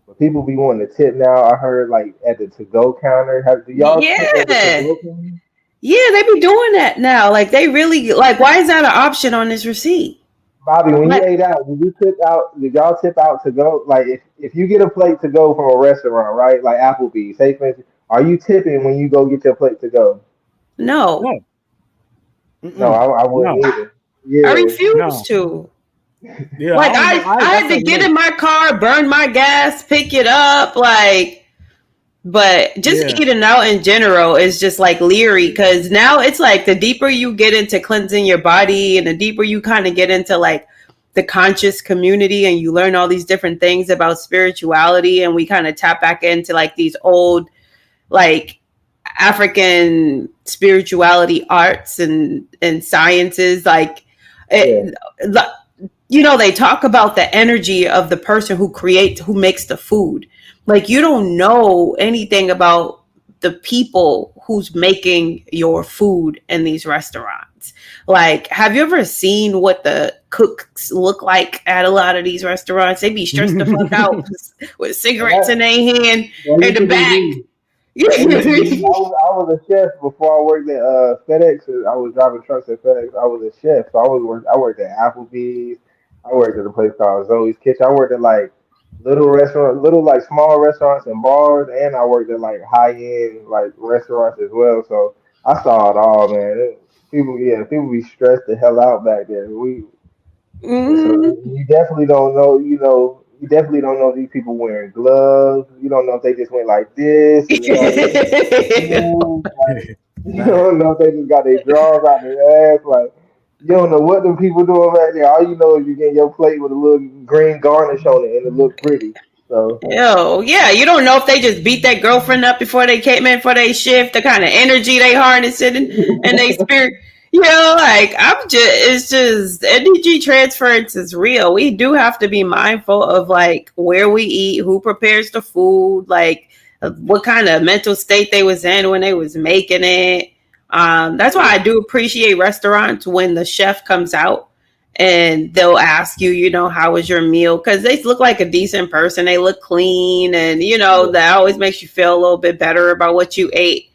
[SPEAKER 2] But people be wanting to tip now. I heard like at the to go counter. Do y'all tip at the to
[SPEAKER 3] Yeah.
[SPEAKER 2] go counter?
[SPEAKER 3] Yeah, they be doing that now. Like they really like why is that an option on this receipt?
[SPEAKER 2] Bobby, when you
[SPEAKER 3] Like
[SPEAKER 2] ate out, did you tip out? Did y'all tip out to go? Like, if you get a plate to go from a restaurant, right? Like Applebee's, say for instance, are you tipping when you go get your plate to go?
[SPEAKER 3] no.
[SPEAKER 1] No,
[SPEAKER 2] No,
[SPEAKER 1] mm-mm.
[SPEAKER 2] I wouldn't
[SPEAKER 1] No,
[SPEAKER 2] either.
[SPEAKER 3] I
[SPEAKER 2] Yeah,
[SPEAKER 3] refuse
[SPEAKER 1] no.
[SPEAKER 3] to.
[SPEAKER 1] Yeah,
[SPEAKER 3] Like
[SPEAKER 1] I don't know.
[SPEAKER 3] I
[SPEAKER 1] I
[SPEAKER 3] had
[SPEAKER 1] say
[SPEAKER 3] to get
[SPEAKER 1] no.
[SPEAKER 3] in my car, burn my gas, pick it up, like but just
[SPEAKER 1] Yeah.
[SPEAKER 3] eating out in general is just like leery because now it's like the deeper you get into cleansing your body and the deeper you kind of get into like the conscious community and you learn all these different things about spirituality and we kind of tap back into like these old like African spirituality arts and sciences like
[SPEAKER 2] yeah,
[SPEAKER 3] it, you know they talk about the energy of the person who makes the food like you don't know anything about the people who's making your food in these restaurants like have you ever seen what the cooks look like at a lot of these restaurants they be stressed the fuck out with
[SPEAKER 2] and
[SPEAKER 3] cigarettes in their hand
[SPEAKER 2] that
[SPEAKER 3] and
[SPEAKER 2] used
[SPEAKER 3] the
[SPEAKER 2] to be
[SPEAKER 3] back.
[SPEAKER 2] me. That used to be me. I was a chef before I worked at FedEx. I was driving trucks at FedEx. I was a chef, so I worked at Applebee's. I worked at a place called Zoe's Kitchen. I worked at like little like small restaurants and bars, and I worked at like high end like restaurants as well. So I saw it all, man. People be stressed the hell out back there. Yeah, so
[SPEAKER 3] Mhm.
[SPEAKER 2] you definitely don't know, you definitely don't know these people wearing gloves. You don't know if they just went like this and then all of a sudden move. Like, you
[SPEAKER 1] Fact.
[SPEAKER 2] don't know if they just got their drawers out their ass. Like, you don't know what them people doing back there. All you know is you get your plate with a little green garnish on it and it look pretty. So,
[SPEAKER 3] Ew, yeah, you don't know if they just beat that girlfriend up before they came in for their shift, the kind of energy they harnessing and they spirit. You know, like it's just energy transference is real. We do have to be mindful of like where we eat, who prepares the food, like what kind of mental state they was in when they was making it. That's why I do appreciate restaurants when the chef comes out and they'll ask you, you know, how was your meal? Because they look like a decent person. They look clean. And, you know,
[SPEAKER 2] yeah,
[SPEAKER 3] that always makes you feel a little bit better about what you ate.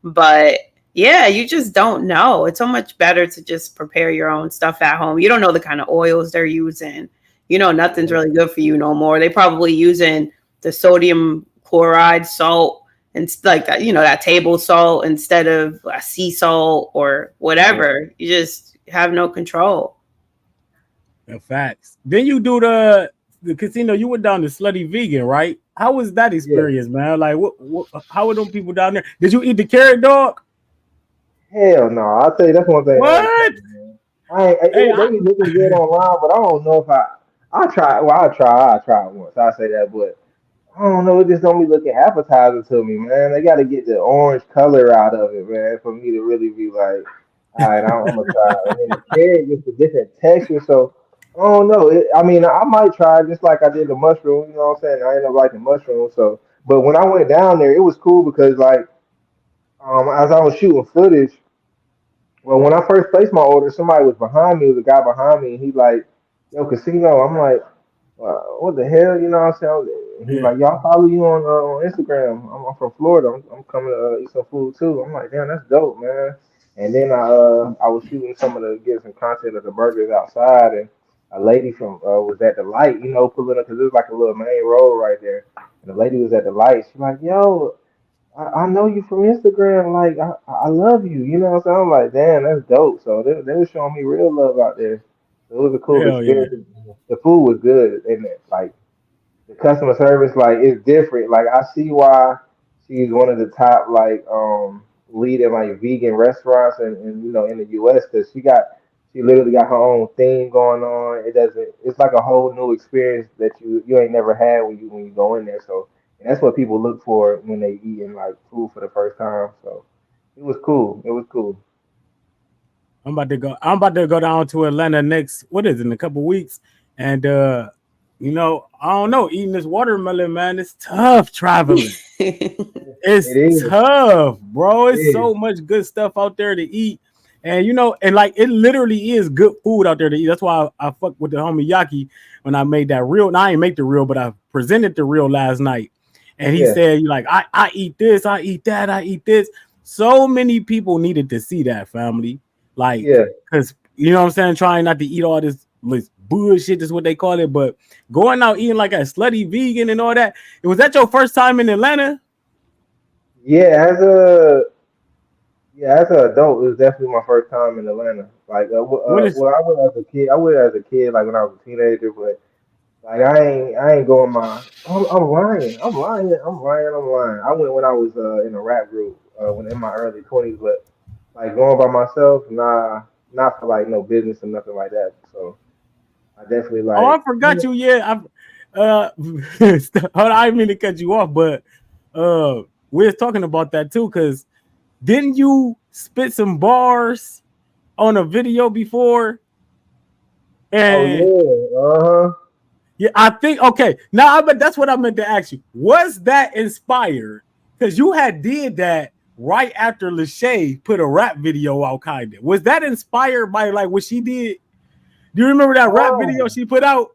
[SPEAKER 3] But yeah, you just don't know. It's so much better to just prepare your own stuff at home. You don't know the kind of oils they're using. You know, nothing's
[SPEAKER 2] yeah,
[SPEAKER 3] really good for you no more. They probably using the sodium chloride salt and like that, you know, that table salt instead of a sea salt or
[SPEAKER 2] yeah,
[SPEAKER 3] whatever. You just have no control.
[SPEAKER 1] The facts. Then you do the casino. You went down to Slutty Vegan, right? How was that
[SPEAKER 2] yeah.
[SPEAKER 1] experience, man? Like, what? How were them people down there? Did you eat the carrot dog?
[SPEAKER 2] Hell no. I'll tell you, that's one thing I ain't
[SPEAKER 1] What?
[SPEAKER 2] trying, man.
[SPEAKER 1] Hey,
[SPEAKER 2] They be looking good online, but I don't know if I try. Well, I try it once. I say that, but I don't know. It just don't be looking appetizing to me, man. They got to get the orange color out of it, man, for me to really be like, all right, I'm gonna try it. And then the carrot gets a different texture, so Oh no, I mean, I might try just like I did the mushroom. You know what I'm saying? I ended up liking mushroom. So, but when I went down there, it was cool because like, as I was shooting footage, well, when I first placed my order, somebody was behind me. There was a guy behind me, and he like, "Yo, Casino." I'm like, what the hell? You know what I'm saying? And he's
[SPEAKER 1] Yeah.
[SPEAKER 2] like, y'all follow you on Instagram. I'm from Florida. I'm coming to eat some food too. I'm like, damn, that's dope, man. And then I was shooting some of the get some content of the burgers outside, and a lady from was at the light, you know, pulling up because it was like a little main road right there. And the lady was at the light. She's like, yo, I know you from Instagram. Like, I love you. You know what I'm saying? I'm like, damn, that's dope. So they were showing me real love out there. So it was a cool
[SPEAKER 1] Hell yeah.
[SPEAKER 2] experience. The food was good, and like the customer service like is different. Like I see why she's one of the top like leading like vegan restaurants and you know in the US because she literally got her own thing going on. It doesn't it's like a whole new experience that you ain't never had when you go in there. So and that's what people look for when they eating like food for the first time. So it was cool. It was cool.
[SPEAKER 1] I'm about to go down to Atlanta next. What is it, in a couple weeks? And you know, I don't know. Eating this watermelon, man, it's tough traveling.
[SPEAKER 2] It
[SPEAKER 1] It's
[SPEAKER 2] is.
[SPEAKER 1] tough, bro.
[SPEAKER 2] It
[SPEAKER 1] It's
[SPEAKER 2] is.
[SPEAKER 1] so much good stuff out there to eat. And you know, and like it literally is good food out there to eat. That's why I fuck with the homie Yaki when I made that reel. Now I ain't make the reel, but I presented the reel last night. And he
[SPEAKER 2] Yeah.
[SPEAKER 1] said, like, I eat this, I eat that, I eat this. So many people needed to see that, family. Like,
[SPEAKER 2] Yeah.
[SPEAKER 1] because you know what I'm saying, trying not to eat all this bullshit is what they call it, but going out eating like a slutty vegan and all that. Was that your first time in Atlanta?
[SPEAKER 2] Yeah, as an adult, it was definitely my first time in Atlanta. Like,
[SPEAKER 1] What is
[SPEAKER 2] well, I went as a kid. I went as a kid, like when I was a teenager. But like, I ain't going my. I'm lying. I'm lying. I'm lying. I'm lying. I went when I was in a rap group, when in my early 20s. But like going by myself, nah, not for like no business or nothing like that. So I definitely
[SPEAKER 1] Oh,
[SPEAKER 2] like.
[SPEAKER 1] I forgot you. Yeah, hold on, I didn't mean to cut you off, but we was talking about that too. Cause didn't you spit some bars on a video before?
[SPEAKER 2] Oh
[SPEAKER 1] And
[SPEAKER 2] yeah. Uh huh.
[SPEAKER 1] yeah, I think okay. Now, but that's what I meant to ask you. Was that inspired? Because you had did that right after Lashay put a rap video out, kind of. Was that inspired by like what she did? Do you remember that rap video
[SPEAKER 2] Oh,
[SPEAKER 1] she put out?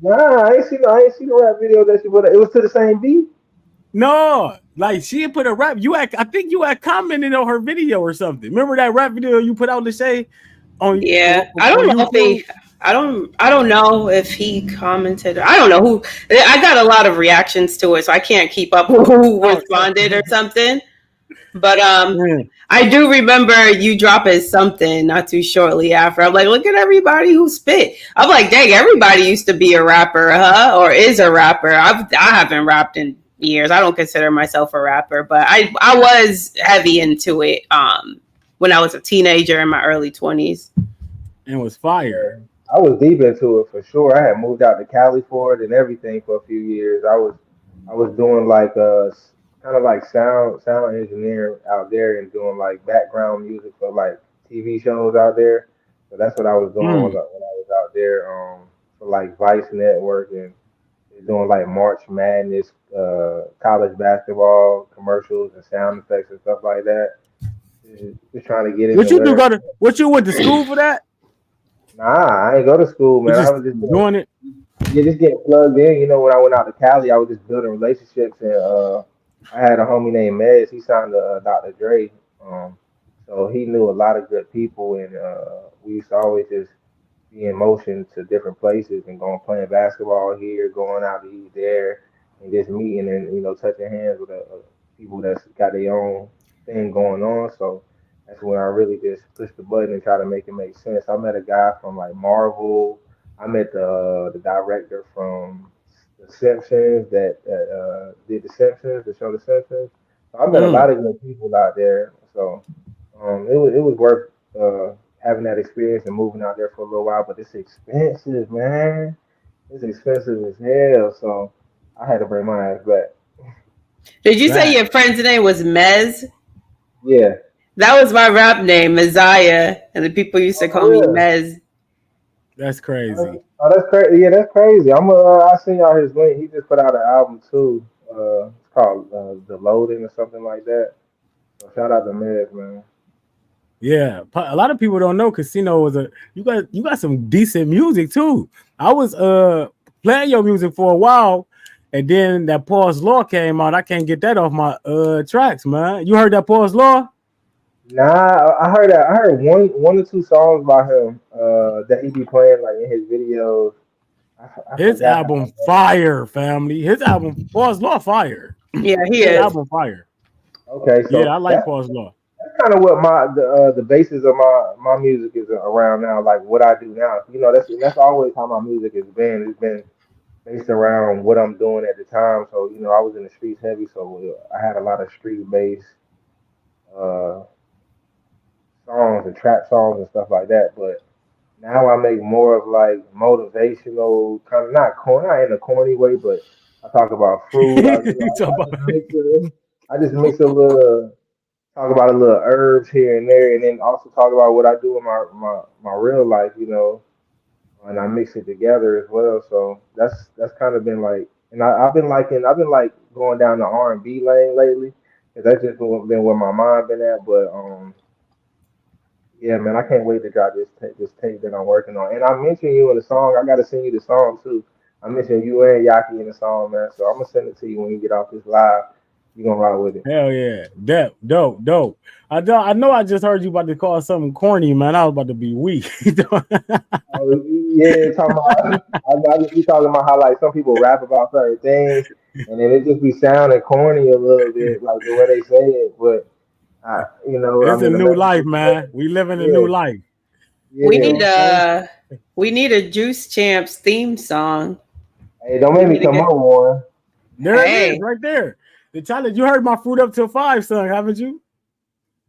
[SPEAKER 2] nah, I ain't seen the rap video that she put. It was to the same beat.
[SPEAKER 1] No, like she had put a rap. I think you had commented on her video or something. Remember that rap video you put out to say on
[SPEAKER 3] Yeah, I
[SPEAKER 1] for
[SPEAKER 3] don't know if
[SPEAKER 1] YouTube?
[SPEAKER 3] he. I don't know if he commented. I don't know who. I got a lot of reactions to it, so I can't keep up who
[SPEAKER 1] Oh,
[SPEAKER 3] responded or something. But
[SPEAKER 1] yeah.
[SPEAKER 3] I do remember you dropping something not too shortly after. I'm like, look at everybody who spit. I'm like, dang, everybody used to be a rapper, huh? Or is a rapper. I haven't rapped in years. I don't consider myself a rapper, but I was heavy into it when I was a teenager in my early 20s.
[SPEAKER 1] And was fire.
[SPEAKER 2] Yeah, I was deep into it for sure. I had moved out to Cali for it and everything for a few years. I was doing like kind of like sound engineer out there and doing like background music for like TV shows out there. So that's what I was doing
[SPEAKER 1] Mm.
[SPEAKER 2] when I was out there for like Vice Network and doing like March Madness, college basketball commercials and sound effects and stuff like that. Just trying to get in
[SPEAKER 1] What
[SPEAKER 2] and
[SPEAKER 1] you do?
[SPEAKER 2] learn.
[SPEAKER 1] Go to what you went to school for that?
[SPEAKER 2] Nah, I ain't go to school,
[SPEAKER 1] You
[SPEAKER 2] man. I
[SPEAKER 1] just
[SPEAKER 2] was just
[SPEAKER 1] doing it?
[SPEAKER 2] yeah, just getting plugged in. You know, when I went out to Cali, I was just building relationships, and I had a homie named Mez. He signed to Dr. Dre, so he knew a lot of good people, and we used to always just be in motion to different places and going playing basketball here, going out to eat there, and just meeting and touching hands with people that's got their own thing going on. So that's when I really just pushed the button and try to make it make sense. I met a guy from like Marvel. I met the director from The Simpsons that did The Simpsons, the show The Simpsons. So I met a
[SPEAKER 1] Mm.
[SPEAKER 2] lot of good people out there. So it was worth having that experience and moving out there for a little while, but it's expensive, man. It's expensive as hell. So I had to bring my ass back.
[SPEAKER 3] Did you say
[SPEAKER 1] Back.
[SPEAKER 3] your friend's name was Mez?
[SPEAKER 2] Yeah.
[SPEAKER 3] That was my rap name, Messiah, and the people used to
[SPEAKER 2] Oh,
[SPEAKER 3] call me
[SPEAKER 2] for real?
[SPEAKER 3] Mez.
[SPEAKER 1] That's crazy.
[SPEAKER 2] Oh, that's crazy. Yeah, that's crazy. I seen y'all his link. He just put out an album too. It's called The Loading or something like that. So shout out to Meg, man.
[SPEAKER 1] Yeah, a lot of people don't know Casinoo was a you got some decent music too. I was playing your music for a while, and then that Paul's Law came out. I can't get that off my tracks, man. You heard that Paul's Law?
[SPEAKER 2] Nah, I heard that. I heard one or two songs by him that he be playing like in his videos. I
[SPEAKER 1] His
[SPEAKER 2] forgot how.
[SPEAKER 1] album fire, family. His album Paul's Law fire.
[SPEAKER 3] Yeah, he
[SPEAKER 1] His
[SPEAKER 3] is.
[SPEAKER 1] album fire.
[SPEAKER 2] Okay,
[SPEAKER 1] Yeah,
[SPEAKER 2] so
[SPEAKER 1] I like Paul's Law.
[SPEAKER 2] that's kind of what the basis of my music is around now. Like what I do now. You know, that's always how my music has been. It's been based around what I'm doing at the time. So you know, I was in the streets heavy, so I had a lot of street based uh, songs and trap songs and stuff like that. But now I make more of like motivational, kind of not in a corny way, but I talk about fruit.
[SPEAKER 1] You talk about
[SPEAKER 2] I just mix a little, talk about a little herbs here and there, and then also talk about what I do in my real life, you know, and I mix it together as well. So that's kind of been like, and I've been like going down the R&B lane lately, because that's just been where my mind been at. But yeah, man, I can't wait to drop this tape that I'm working on. And I mentioned you in the song. I gotta send you the song too. I mentioned you and Yaki in the song, man. So I'm gonna send it to you when you get off this live. You gonna ride with it.
[SPEAKER 1] hell yeah. Dope. I know I just heard you about to call something corny, man. I was about to be weak.
[SPEAKER 2] Oh, yeah, talking about I just be talking about how like some people rap about certain things, and then it just be sounding corny a little bit, like the way they say it. But you know, I
[SPEAKER 1] It's a
[SPEAKER 2] mean, the
[SPEAKER 1] new
[SPEAKER 2] message
[SPEAKER 1] life,
[SPEAKER 2] is
[SPEAKER 1] man. We living a
[SPEAKER 2] yeah,
[SPEAKER 1] new life.
[SPEAKER 3] We
[SPEAKER 2] yeah.
[SPEAKER 3] need
[SPEAKER 1] Okay.
[SPEAKER 3] a Juice Champs theme song.
[SPEAKER 2] Hey, don't
[SPEAKER 3] We
[SPEAKER 2] make me
[SPEAKER 3] need to
[SPEAKER 2] come
[SPEAKER 3] get
[SPEAKER 2] up with one.
[SPEAKER 1] There it is,
[SPEAKER 3] hey.
[SPEAKER 1] right there. The challenge. You heard my fruit up till 5, son, haven't you?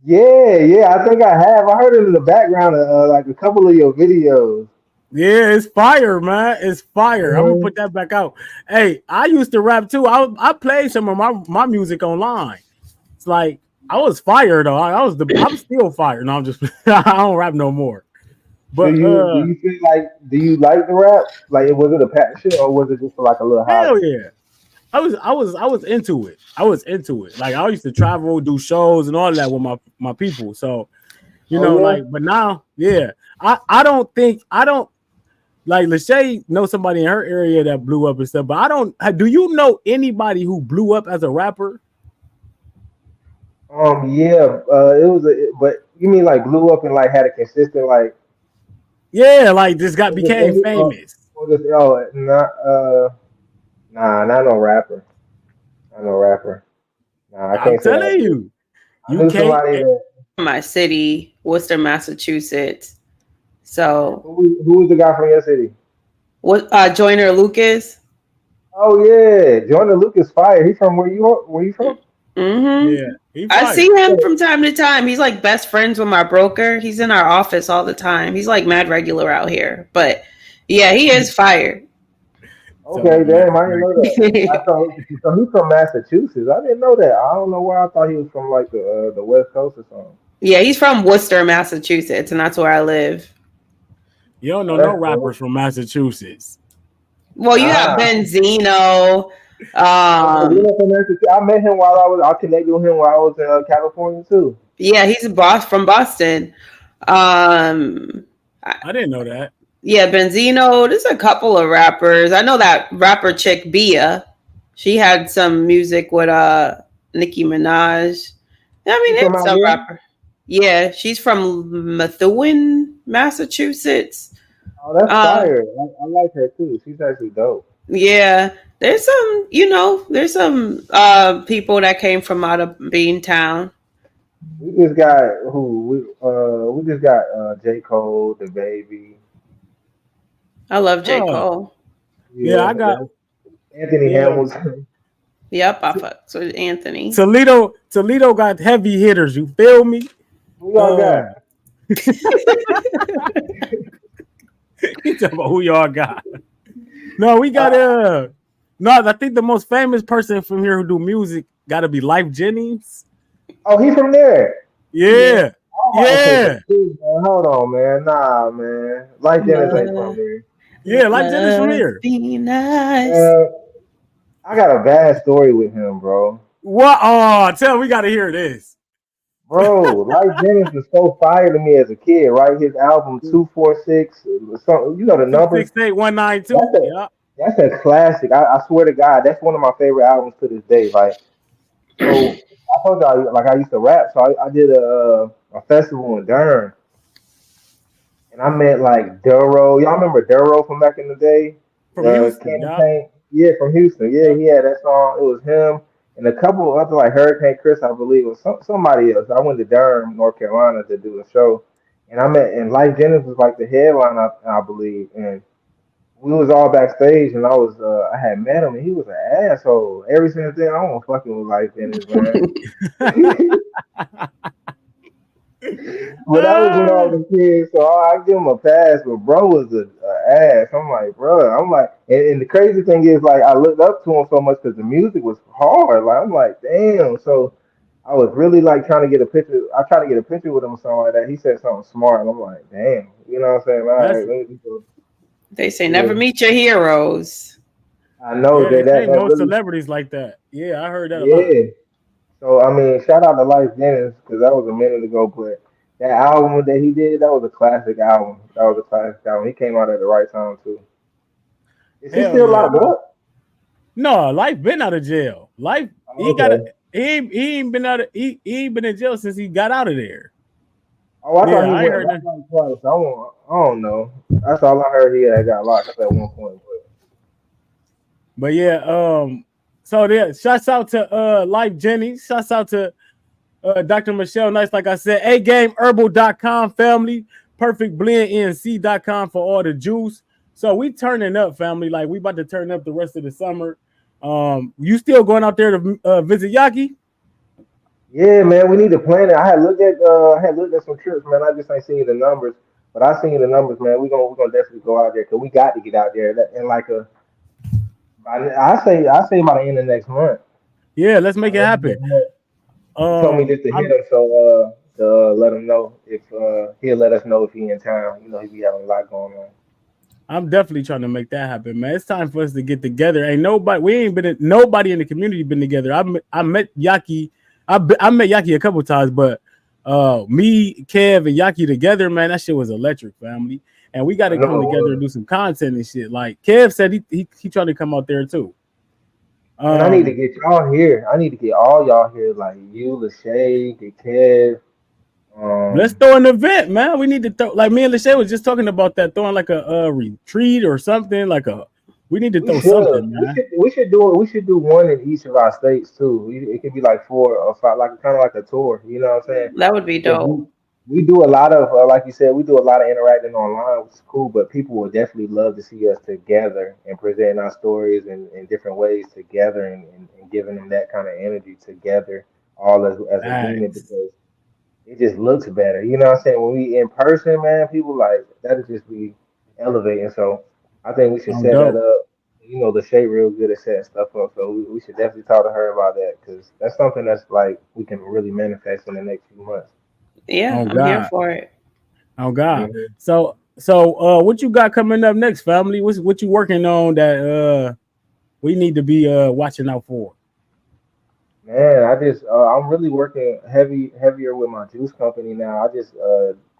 [SPEAKER 2] Yeah, yeah, I think I have. I heard it in the background of like a couple of your videos.
[SPEAKER 1] Yeah, it's fire, man. It's fire. I'm gonna
[SPEAKER 2] Mhm.
[SPEAKER 1] put that back out. Hey, I used to rap too. I played some of my music online. It's like I was fire though. I'm still fire. No, I'm just I don't rap no more. But
[SPEAKER 2] Do you feel like do you like the rap? Like was it a passion or was it just like a little hobby?
[SPEAKER 1] hell yeah. I was into it. I was into it. Like I used to travel, do shows and all that with my people. So,
[SPEAKER 2] Oh yeah.
[SPEAKER 1] like, but now, yeah. I don't like Lashay know somebody in her area that blew up and stuff, but I don't. Do you know anybody who blew up as a rapper?
[SPEAKER 2] Yeah. It was but you mean like blew up and like had a consistent like
[SPEAKER 1] Yeah, like this got
[SPEAKER 2] was it
[SPEAKER 1] became famous.
[SPEAKER 2] not not no rapper. Not no rapper. Nah, I
[SPEAKER 1] I'm
[SPEAKER 2] can't say I
[SPEAKER 1] telling
[SPEAKER 2] did.
[SPEAKER 1] you,
[SPEAKER 2] I
[SPEAKER 1] you
[SPEAKER 2] knew
[SPEAKER 1] can't.
[SPEAKER 2] somebody that
[SPEAKER 3] My city, Worcester, Massachusetts. So
[SPEAKER 2] who was the guy from your city?
[SPEAKER 3] what Joyner Lucas?
[SPEAKER 2] Oh yeah, Jordan Lucas Fire. He from where you from?
[SPEAKER 3] Mm-hmm.
[SPEAKER 1] Yeah, he
[SPEAKER 3] I see
[SPEAKER 1] fired.
[SPEAKER 3] him from time to time. He's like best friends with my broker. He's in our office all the time. He's like mad regular out here. But yeah, he is fired.
[SPEAKER 1] So
[SPEAKER 2] Okay,
[SPEAKER 1] man,
[SPEAKER 2] damn, I didn't know that. So he's from Massachusetts. I didn't know that. I don't know why I thought he was from like the West Coast or something.
[SPEAKER 3] Yeah, he's from Worcester, Massachusetts, and that's where I live.
[SPEAKER 1] you don't know
[SPEAKER 2] Oh,
[SPEAKER 1] no
[SPEAKER 2] that's
[SPEAKER 1] rappers
[SPEAKER 2] cool.
[SPEAKER 1] from Massachusetts.
[SPEAKER 3] Well, you got
[SPEAKER 2] Nah,
[SPEAKER 3] Benzino.
[SPEAKER 2] oh,
[SPEAKER 3] Um,
[SPEAKER 2] Benzino from Massachusetts. I met him I connected with him while I was in California too.
[SPEAKER 3] yeah, he's a boss from Boston. Um,
[SPEAKER 1] I didn't know that.
[SPEAKER 3] yeah, Benzino. There's a couple of rappers. I know that rapper chick Bia. She had some music with Nicki Minaj. I
[SPEAKER 2] He
[SPEAKER 3] mean,
[SPEAKER 2] from
[SPEAKER 3] it's
[SPEAKER 2] out
[SPEAKER 3] some
[SPEAKER 2] here?
[SPEAKER 3] rapper. Yeah, she's from Methuen, Massachusetts.
[SPEAKER 2] Oh, that's
[SPEAKER 3] Uh,
[SPEAKER 2] fire. I like her too. She's actually dope.
[SPEAKER 3] yeah, there's some people that came from out of Beantown.
[SPEAKER 2] We just got we just got J. Cole, the baby.
[SPEAKER 3] I love J.
[SPEAKER 1] Oh,
[SPEAKER 3] Cole.
[SPEAKER 1] yeah,
[SPEAKER 2] Yeah,
[SPEAKER 1] I got
[SPEAKER 2] Anthony
[SPEAKER 1] yeah.
[SPEAKER 2] Hamilton.
[SPEAKER 3] Yep, I fucks with Anthony.
[SPEAKER 1] Toledo got heavy hitters. You feel me?
[SPEAKER 2] Who y'all got?
[SPEAKER 1] Um, you talking about who y'all got? No, we got
[SPEAKER 2] Uh,
[SPEAKER 1] no. I think the most famous person from here who do music got to be Life Jennings.
[SPEAKER 2] oh, he from there.
[SPEAKER 3] Yeah.
[SPEAKER 1] Yeah,
[SPEAKER 2] Okay, but
[SPEAKER 1] Yeah,
[SPEAKER 2] man, hold on, man. Nah, man. Life Dennis ain't from here.
[SPEAKER 1] yeah,
[SPEAKER 3] It
[SPEAKER 1] like Dennis from
[SPEAKER 3] must
[SPEAKER 1] here.
[SPEAKER 3] be nice.
[SPEAKER 2] Man, I got a bad story with him, bro.
[SPEAKER 1] What? Oh, tell we got to hear this.
[SPEAKER 2] Bro, Life Dennis was so fire to me as a kid, right? His album 246, something, you know the
[SPEAKER 1] Two
[SPEAKER 2] numbers.
[SPEAKER 1] six eight one nine
[SPEAKER 2] That's
[SPEAKER 1] two.
[SPEAKER 2] a
[SPEAKER 1] Yeah.
[SPEAKER 2] that's a classic. I swear to God, that's one of my favorite albums to this day. Like, so I told you, like I used to rap, so I did a festival in Durham, and I met like Duro. Y'all remember Duro from back in the day?
[SPEAKER 1] From Houston.
[SPEAKER 2] Candy
[SPEAKER 1] Yeah.
[SPEAKER 2] Paint. Yeah, from Houston. Yeah,
[SPEAKER 1] Yeah.
[SPEAKER 2] he had that song. It was him and a couple of other like Hurricane Chris, I believe, or somebody else. I went to Durham, North Carolina to do a show, and I met and Life Jennings was like the headline, I believe, and we was all backstage, and I had met him, and he was an asshole. Ever since then, I don't fucking with Life Jennings, man. But that was when I
[SPEAKER 1] Ah,
[SPEAKER 2] was a kid, so I give him a pass. But bro was a ass. I'm like, bro. I'm like, and the crazy thing is, like, I looked up to him so much because the music was hard. Like, I'm like, damn. So I was really like trying to get a picture. I tried to get a picture with him or something like that. He said something smart, and I'm like, damn. You know what I'm saying? All
[SPEAKER 1] that's
[SPEAKER 2] right, let me go.
[SPEAKER 3] They say never
[SPEAKER 2] Yeah,
[SPEAKER 3] meet your heroes.
[SPEAKER 2] I know
[SPEAKER 1] yeah. They
[SPEAKER 2] that
[SPEAKER 1] say
[SPEAKER 2] that
[SPEAKER 1] most
[SPEAKER 2] really,
[SPEAKER 1] celebrities like that. Yeah, I heard that a lot.
[SPEAKER 2] yeah. So I mean, shout out to Life Dennis because that was a minute ago. But that album that he did, that was a classic album. That was a classic album. He came out at the right time too. Is he
[SPEAKER 1] Hell
[SPEAKER 2] still
[SPEAKER 1] yeah,
[SPEAKER 2] locked
[SPEAKER 1] man.
[SPEAKER 2] up?
[SPEAKER 1] No, Life been out of jail. Life
[SPEAKER 2] Oh,
[SPEAKER 1] he got a
[SPEAKER 2] okay.
[SPEAKER 1] he ain't been out of he ain't been in jail since he got out of there.
[SPEAKER 2] Oh, I thought
[SPEAKER 1] Yeah,
[SPEAKER 2] he
[SPEAKER 1] I ain't
[SPEAKER 2] went
[SPEAKER 1] heard
[SPEAKER 2] back
[SPEAKER 1] that.
[SPEAKER 2] like twice. I don't know. That's all I heard. He had got locked up at one point.
[SPEAKER 1] But yeah, so yeah, shouts out to Life Jennings, shouts out to Dr. Michelle Nice, like I said, agameherbal.com family, perfectblendnc.com for all the juice. So we turning up, family. Like we about to turn up the rest of the summer. You still going out there to visit Yaki?
[SPEAKER 2] Yeah, man, we need to plan it. I had looked at some trips, man. I just ain't seen the numbers, but I seen the numbers, man. We gonna definitely go out there because we got to get out there. And like I say by the end of next month.
[SPEAKER 1] Yeah, let's
[SPEAKER 2] By
[SPEAKER 1] make it
[SPEAKER 2] the end of
[SPEAKER 1] happen.
[SPEAKER 2] next month. He told me just to hit
[SPEAKER 1] I'm
[SPEAKER 2] him to let him know if he'll let us know if he in town. You know, he be having a lot going on.
[SPEAKER 1] I'm definitely trying to make that happen, man. It's time for us to get together. Ain't nobody, we ain't been, nobody in the community been together. I met Yaki, I met Yaki a couple times, but me, Kev, and Yaki together, man, that shit was electric, family. And we got
[SPEAKER 2] I
[SPEAKER 1] to
[SPEAKER 2] know
[SPEAKER 1] come
[SPEAKER 2] it
[SPEAKER 1] together and
[SPEAKER 2] was.
[SPEAKER 1] do some content and shit. Like Kev said, he trying to come out there too.
[SPEAKER 2] Man, I need to
[SPEAKER 1] Um,
[SPEAKER 2] get y'all here. I need to get all y'all here, like you, Lashay, get Kev.
[SPEAKER 1] let's
[SPEAKER 2] Um,
[SPEAKER 1] throw an event, man. We need to throw, like me and Lashay was just talking about that, throwing like a retreat or something, like a. We need to
[SPEAKER 2] we
[SPEAKER 1] throw
[SPEAKER 2] should.
[SPEAKER 1] something, man.
[SPEAKER 2] We should do it. We should do one in each of our states too. It could be like 4 or 5, like kind of like a tour. You know what I'm saying?
[SPEAKER 3] That would be
[SPEAKER 2] Because
[SPEAKER 3] dope.
[SPEAKER 2] we do a lot of like you said, we do a lot of interacting online, which is cool. But people will definitely love to see us together and present our stories in different ways together and giving them that kind of energy together, all as a unit
[SPEAKER 1] Facts.
[SPEAKER 2] because it just looks better. You know what I'm saying? When we in person, man, people like that'll just be elevating. So I think we should
[SPEAKER 1] Oh,
[SPEAKER 2] set that
[SPEAKER 1] dope.
[SPEAKER 2] up. You know, the shape real good at setting stuff up. So we should definitely talk to her about that because that's something that's like we can really manifest in the next few months.
[SPEAKER 3] Yeah,
[SPEAKER 1] Oh
[SPEAKER 3] I'm here
[SPEAKER 1] God.
[SPEAKER 3] for it.
[SPEAKER 1] Oh God.
[SPEAKER 2] Hmm.
[SPEAKER 1] So what you got coming up next, family? What you working on that we need to be watching out for?
[SPEAKER 2] Man, I'm really working heavier with my juice company now. I just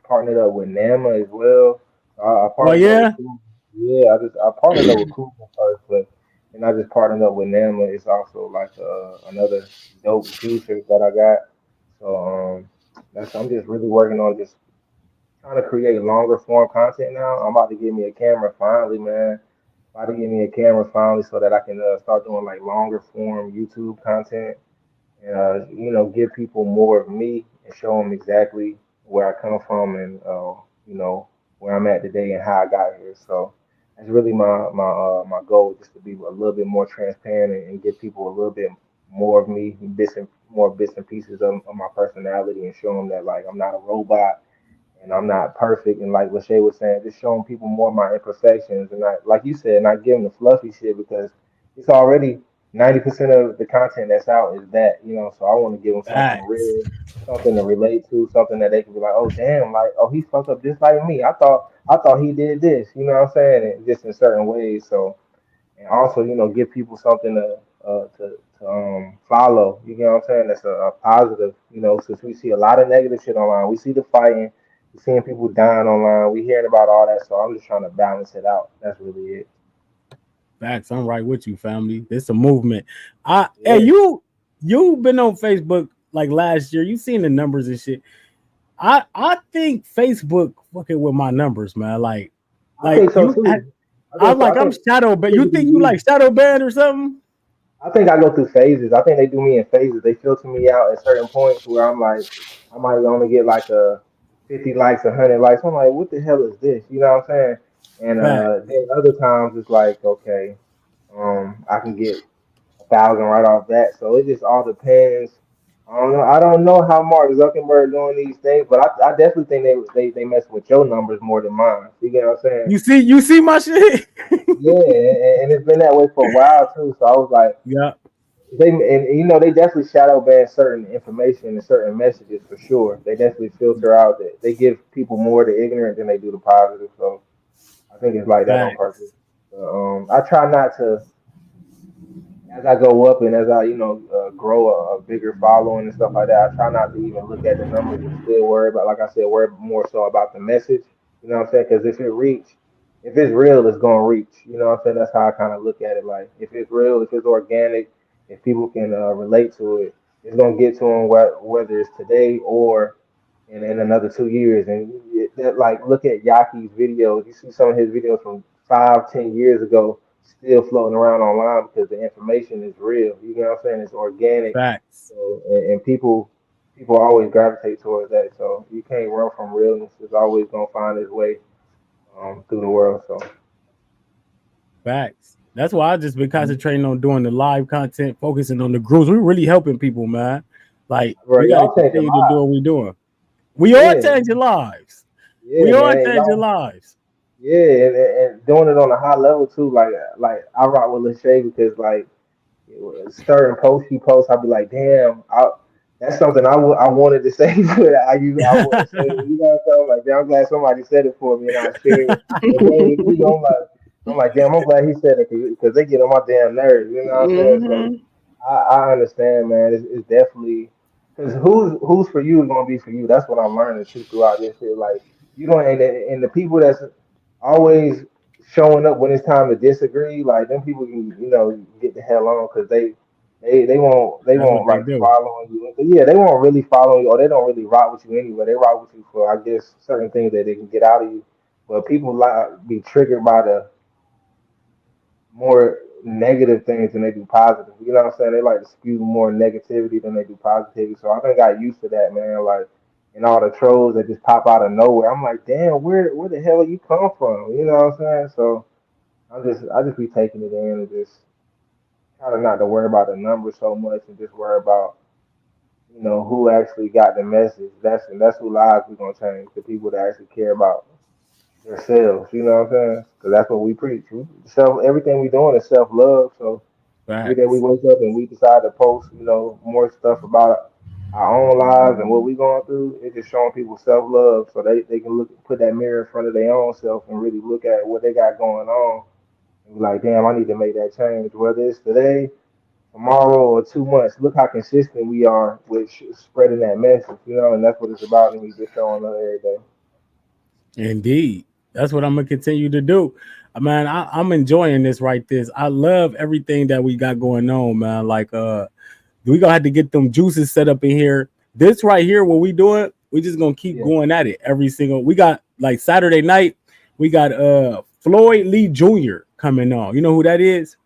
[SPEAKER 2] partnered up with Nama as well. I
[SPEAKER 1] Oh
[SPEAKER 2] partnered up with
[SPEAKER 1] yeah?
[SPEAKER 2] Cool. Yeah, I partnered up with Cool first, but and I just partnered up with Nama. It's also like another dope juicer that I got. So that's I'm just really working on just trying to create longer form content now. I'm about to get me a camera finally, man. About to get me a camera finally so that I can start doing like longer form YouTube content and give people more of me and show them exactly where I come from and where I'm at today and how I got here. So that's really my goal, just to be a little bit more transparent and give people a little bit more of me, more bits and pieces of my personality, and show them that like I'm not a robot and I'm not perfect. And like Lashay was saying, just showing people more of my imperfections and not, like you said, not giving the fluffy shit because it's already 90% of the content that's out is that, you know. So I want to give them something
[SPEAKER 1] Facts.
[SPEAKER 2] real, something to relate to, something that they can be like, oh damn, like oh he fucked up just like me. I thought he did this, you know what I'm saying? And just in certain ways. So and also, you know, give people something to follow. You know what I'm saying? That's a positive. You know, since we see a lot of negative shit online, we see the fighting, we seeing people dying online, we hearing about all that. So I'm just trying to balance it out. That's really it.
[SPEAKER 1] Facts. I'm right with you, family. It's a movement. Hey,
[SPEAKER 2] Yeah.
[SPEAKER 1] you been on Facebook like last year. You seen the numbers and shit. I think Facebook fucking with my numbers, man.
[SPEAKER 2] I think so
[SPEAKER 1] You.
[SPEAKER 2] too. I
[SPEAKER 1] I'm
[SPEAKER 2] think so.
[SPEAKER 1] like I'm shadow ban.
[SPEAKER 2] I think
[SPEAKER 1] You
[SPEAKER 2] it be
[SPEAKER 1] think you like
[SPEAKER 2] me.
[SPEAKER 1] shadow ban or something?
[SPEAKER 2] I think I go through phases. I think they do me in phases. They filter me out at certain points where I'm like, I might only get like a 50 likes, 100 likes. I'm like, what the hell is this? You know what I'm saying? And
[SPEAKER 1] Fact.
[SPEAKER 2] then other times it's like, okay, I can get 1,000 right off that. So it just all depends. I don't know. I don't know how Mark Zuckerberg doing these things, but I definitely think they mess with your numbers more than mine. You get what I'm saying?
[SPEAKER 1] You see my shit?
[SPEAKER 2] Yeah, and it's been that way for a while too. So I was like,
[SPEAKER 1] Yeah.
[SPEAKER 2] and you know they definitely shadow ban certain information and certain messages for sure. They definitely filter out that they give people more the ignorant than they do the positive. So I think it's like that on purpose.
[SPEAKER 1] Facts.
[SPEAKER 2] I try not to as I go up and as I, you know, grow a bigger following and stuff like that, I try not to even look at the numbers and still worry about, like I said, worry more so about the message. You know what I'm saying? Because if it's real, it's gonna reach. You know what I'm saying? That's how I kind of look at it. Like if it's real, if it's organic, if people can relate to it, it's gonna get to them whether it's today or in another 2 years. And like look at Yaki's videos. You see some of his videos from 5, 10 years ago still floating around online because the information is real. You know what I'm saying? It's organic.
[SPEAKER 1] Facts.
[SPEAKER 2] So and people always gravitate towards that. So you can't run from realness. It's always gonna find its way through the world. So
[SPEAKER 1] Facts. That's why I just been concentrating on doing the live content, focusing on the groups. We're really helping people, man. Like
[SPEAKER 2] bro,
[SPEAKER 1] we got to
[SPEAKER 2] y'all changing
[SPEAKER 1] continue to do
[SPEAKER 2] lives.
[SPEAKER 1] what we're doing. We are
[SPEAKER 2] Yeah,
[SPEAKER 1] changing lives.
[SPEAKER 2] yeah,
[SPEAKER 1] We are
[SPEAKER 2] man.
[SPEAKER 1] changing
[SPEAKER 2] Y'all
[SPEAKER 1] lives.
[SPEAKER 2] yeah, and doing it on a high level too. Like I rock with Lashay because like certain posts he posts, I'll be like, damn, that's something I wanted to say, but I wouldn't say it. You know what I'm saying? I'm like, damn, I'm glad somebody said it for me, and I share it. And then you know, I'm like, damn, I'm glad he said it because they get on my damn nerves. You know what I'm saying? So
[SPEAKER 3] Hmm.
[SPEAKER 2] I understand, man. It's definitely because who's for you is gonna be for you. That's what I'm learning too throughout this shit. Like you don't and the people that's always showing up when it's time to disagree, like them people can get the hell on because they
[SPEAKER 1] That's what
[SPEAKER 2] won't
[SPEAKER 1] they
[SPEAKER 2] like
[SPEAKER 1] do.
[SPEAKER 2] following you. Yeah, they won't really follow you or they don't really rock with you anyway. They rock with you for I guess certain things that they can get out of you. But people like be triggered by the more negative things than they do positive. You know what I'm saying? They like to spew more negativity than they do positivity. So I think I got used to that, man. Like, and all the trolls that just pop out of nowhere. I'm like, damn, where the hell you come from? You know what I'm saying? So I just be taking it in and just kind of not to worry about the numbers so much and just worry about who actually got the message. That's who lives we're gonna change. The people that actually care about themselves. You know what I'm saying? Because that's what we preach. Everything we doing is self love. So every day we
[SPEAKER 1] Facts.
[SPEAKER 2] wake up and we decide to post, more stuff about our own lives and what we going through, it's just showing people self love so they can put that mirror in front of their own self and really look at what they got going on and be like, damn, I need to make that change. Whether it's today, tomorrow, or 2 months, look how consistent we are with spreading that message, and that's what it's about and we just showing up every day.
[SPEAKER 1] Indeed. That's what I'm gonna continue to do. Man, I'm enjoying this right this. I love everything that we got going on, man. We gonna have to get them juices set up in here. This right here, what we doing, we just gonna keep
[SPEAKER 2] Yeah.
[SPEAKER 1] going at it every single. We got like Saturday night, we got Floyd Lee Jr. coming on. You know who that is?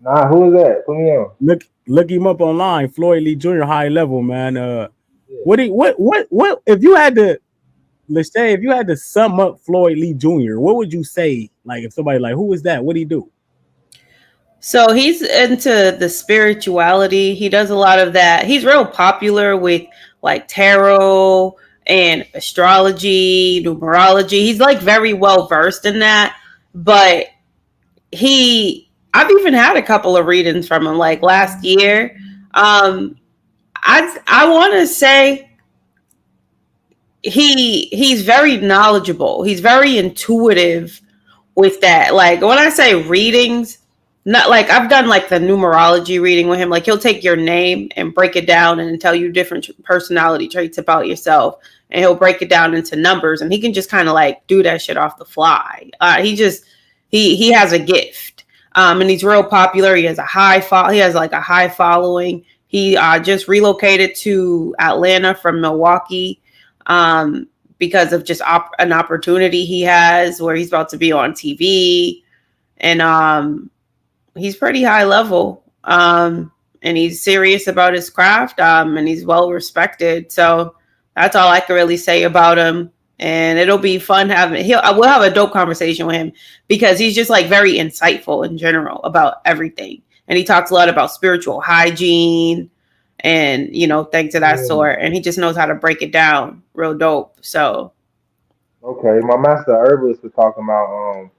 [SPEAKER 2] Nah, who is that? Put me on.
[SPEAKER 1] Look him up online. Floyd Lee Jr. High level, man.
[SPEAKER 2] Yeah.
[SPEAKER 1] What if you had to let's say if you had to sum up Floyd Lee Jr., what would you say? Like if somebody like who is that? What do he do?
[SPEAKER 3] So he's into the spirituality. He does a lot of that. He's real popular with like tarot and astrology, numerology. He's like very well versed in that. But he I've even had a couple of readings from him, like last year. I want to say he's very knowledgeable. He's very intuitive with that. Like when I say readings, not like I've done like the numerology reading with him. Like he'll take your name and break it down and tell you different personality traits about yourself, and he'll break it down into numbers. And he can just kind of like do that shit off the fly. He has a gift, and he's real popular. He has he has like a high following. He just relocated to Atlanta from Milwaukee. Because of just an opportunity he has where he's about to be on TV, and he's pretty high level, and he's serious about his craft, and he's well respected. So that's all I can really say about him. And it'll be fun we'll have a dope conversation with him because he's just like very insightful in general about everything, and he talks a lot about spiritual hygiene and things of that sort, and he just knows how to break it down real dope. So
[SPEAKER 2] Okay, my master herbalist was talking about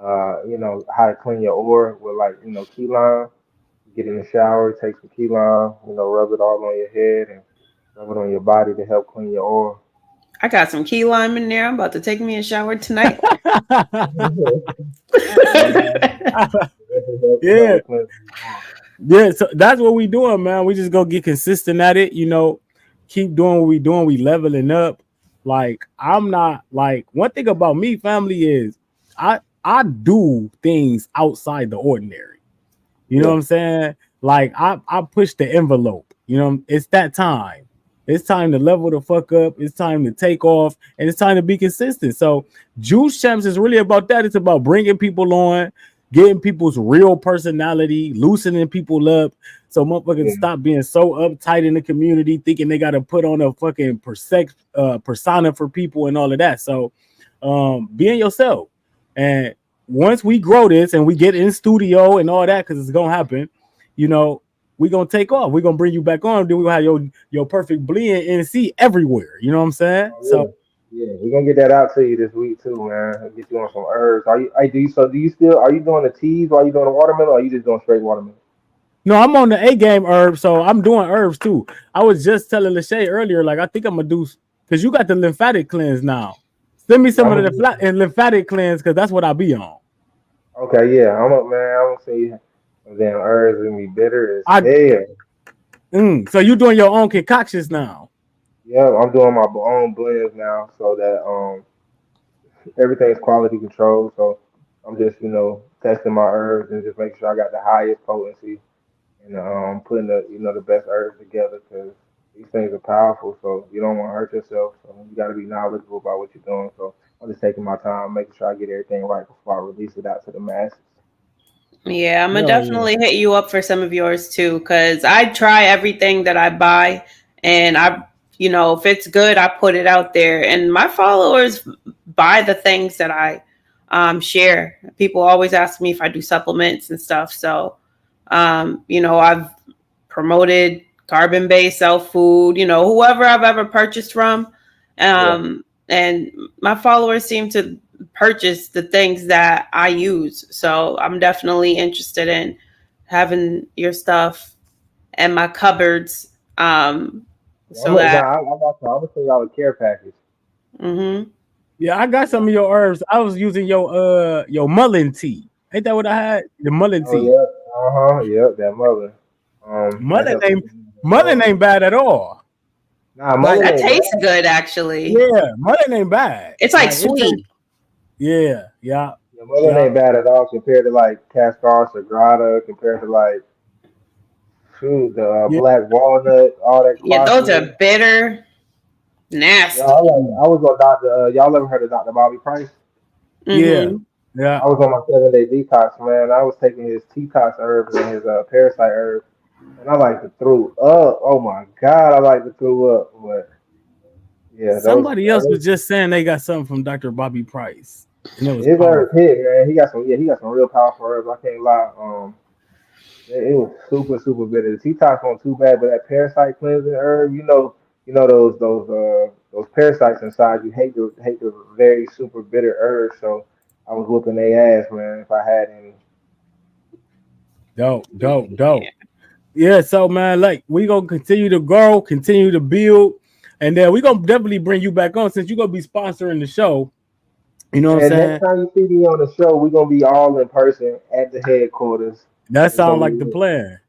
[SPEAKER 2] how to clean your ore with like, key lime. Get in the shower, take some key lime, rub it all on your head and rub it on your body to help clean your ore.
[SPEAKER 3] I got some key lime in there. I'm about to take me a shower tonight.
[SPEAKER 1] Yeah. Yeah, so that's what we doing, man. We just go get consistent at it, keep doing what we doing. We leveling up. Like I'm not like one thing about me, family is I do things outside the ordinary. You know what I'm saying? Like I push the envelope. It's that time. It's time to level the fuck up. It's time to take off, and it's time to be consistent. So Juice Champs is really about that. It's about bringing people on, getting people's real personality, loosening people up, so motherfuckers stop being so uptight in the community, thinking they got to put on a fucking persona for people and all of that. So being yourself. And once we grow this and we get in studio and all that, because it's gonna happen, we're gonna take off. We're gonna bring you back on. Then we'll have your perfect blend NC everywhere. You know what I'm saying?
[SPEAKER 2] Oh, yeah. Yeah, we're gonna get that out to you this week too, man. I'll get you on some herbs. Do you still are you doing the teas while you doing the watermelon, or are you just doing straight watermelon?
[SPEAKER 1] No, I'm on the A game herbs, so I'm doing herbs too. I was just telling Lashay earlier, like I think I'm gonna do because you got the lymphatic cleanse now. Send me some of the lymphatic cleanse because that's what I'll be on.
[SPEAKER 2] Okay, yeah, I'm up, man. I'm gonna see them damn herbs and be bitter as hell.
[SPEAKER 1] So you doing your own concoctions now?
[SPEAKER 2] Yeah, I'm doing my own blends now, so that everything's quality control. So I'm just testing my herbs and just making sure I got the highest potency and putting the best herbs together because these things are powerful. So you don't want to hurt yourself. So you got to be knowledgeable about what you're doing. So I'm just taking my time, making sure I get everything right before I release it out to the masses.
[SPEAKER 3] Yeah, I'm gonna definitely hit you up for some of yours too, because I try everything that I buy, and if it's good, I put it out there, and my followers buy the things that I share. People always ask me if I do supplements and stuff, so I've promoted carbon-based self food, whoever I've ever purchased from, and my followers seem to purchase the things that I use. So I'm definitely interested in having your stuff and my cupboards.
[SPEAKER 2] I'm gonna send y'all a care package.
[SPEAKER 3] Mm-hmm.
[SPEAKER 1] Yeah, I got some of your herbs. I was using your mullein tea. Ain't that what I had? The mullein tea.
[SPEAKER 2] Yeah, that mullein.
[SPEAKER 1] Mullein ain't bad at all.
[SPEAKER 2] Nah, mullein
[SPEAKER 3] that tastes good actually.
[SPEAKER 1] Yeah, mullein ain't bad.
[SPEAKER 3] It's like sweet.
[SPEAKER 1] Yeah.
[SPEAKER 2] Mullein ain't bad at all compared to like Cascar Sagrada, compared to like the black walnut, all that.
[SPEAKER 3] Yeah, those are bitter, nasty.
[SPEAKER 2] Yeah, I was on Dr. Y'all ever heard of Dr. Bobby Price?
[SPEAKER 3] Mm-hmm.
[SPEAKER 2] Yeah. I was on my 7-day detox, man. I was taking his detox herbs and his parasite herbs, and I like to throw up. Oh my god, I like to throw up. But yeah,
[SPEAKER 1] somebody else was just saying they got something from Dr. Bobby Price.
[SPEAKER 2] And it was his herbs hit, man. He got some real powerful herbs. I can't lie. It was super, super bitter. The detox wasn't too bad, but that parasite cleansing herb, those parasites inside you hate the very super bitter herbs. So I was whooping their ass, man, if I had any.
[SPEAKER 1] Dope. Yeah, so man, like we gonna continue to grow, continue to build, and then we gonna definitely bring you back on since you gonna be sponsoring the show. You know what I'm
[SPEAKER 2] And next
[SPEAKER 1] saying?
[SPEAKER 2] time you see me on the show, we're gonna be all in person at the headquarters.
[SPEAKER 1] That
[SPEAKER 2] It's
[SPEAKER 1] sound
[SPEAKER 2] gonna be
[SPEAKER 1] like the
[SPEAKER 2] lit.
[SPEAKER 1] plan.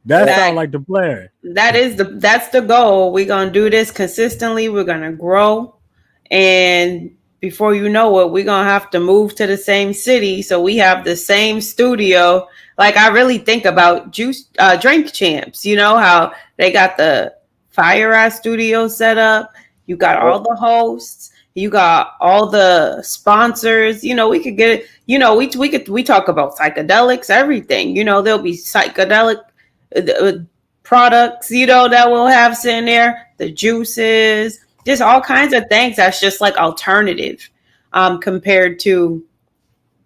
[SPEAKER 1] That
[SPEAKER 2] Yep.
[SPEAKER 3] That
[SPEAKER 1] sound like the plan.
[SPEAKER 3] that's the goal. We're gonna do this consistently. We're gonna grow, and before you know it, we're gonna have to move to the same city so we have the same studio. Like I really think about juice drink champs. You know how they got the Fire Eye studio set up. You got all
[SPEAKER 2] Yep.
[SPEAKER 3] the hosts. You got all the sponsors. You know we could get it. You know we talk about psychedelics, everything. You know there'll be psychedelic uh, products, you know, that we'll have sitting there, the juices, just all kinds of things that's just like alternative compared to,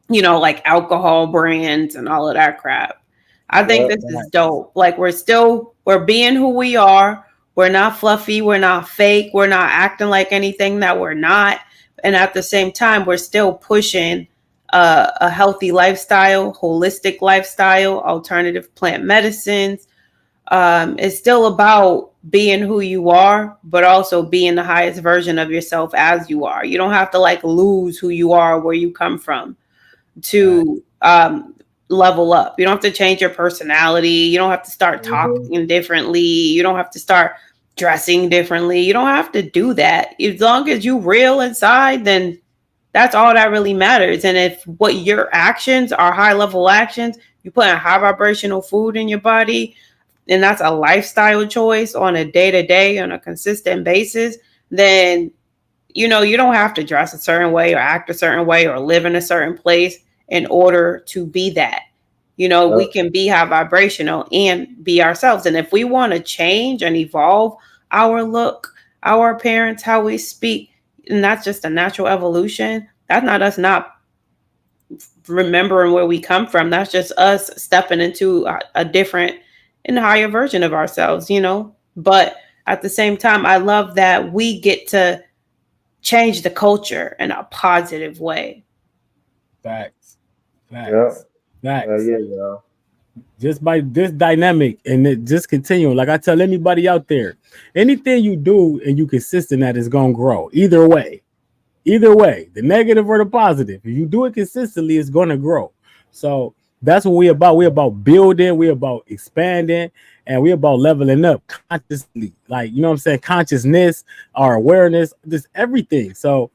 [SPEAKER 3] you know, like alcohol brands and all of that crap. I think
[SPEAKER 2] Yep.
[SPEAKER 3] this is dope. Like we're being who we are. We're not fluffy, we're not fake, we're not acting like anything that we're not. And at the same time, we're still pushing a healthy lifestyle, holistic lifestyle, alternative plant medicines. It's still about being who you are, but also being the highest version of yourself as you are. You don't have to like lose who you are, where you come from
[SPEAKER 1] Right.
[SPEAKER 3] to level up. You don't have to change your personality. You don't have to start
[SPEAKER 2] Hmm.
[SPEAKER 3] talking differently. You don't have to start dressing differently. You don't have to do that. As long as you real inside, then that's all that really matters. And if what your actions are high level actions, you put in high vibrational food in your body, and that's a lifestyle choice on a day to day, on a consistent basis, then you know you don't have to dress a certain way or act a certain way or live in a certain place in order to be that. You know, we
[SPEAKER 2] Yep.
[SPEAKER 3] can be high vibrational and be ourselves. And if we want to change and evolve our look, our appearance, how we speak, and that's just a natural evolution, that's not us not remembering where we come from. That's just us stepping into a different and higher version of ourselves, you know. But at the same time, I love that we get to change the culture in a positive way.
[SPEAKER 1] Facts.
[SPEAKER 2] Yep.
[SPEAKER 1] Facts. Facts.
[SPEAKER 2] Yeah, y'all.
[SPEAKER 1] Just by this dynamic and it just continue. Like I tell anybody out there, anything you do and you consistent at is gonna grow. Either way, the negative or the positive. If you do it consistently, it's gonna grow. So that's what we about. We about building, we about expanding, and we about leveling up consciously. Like you know what I'm saying, consciousness, our awareness, just everything. So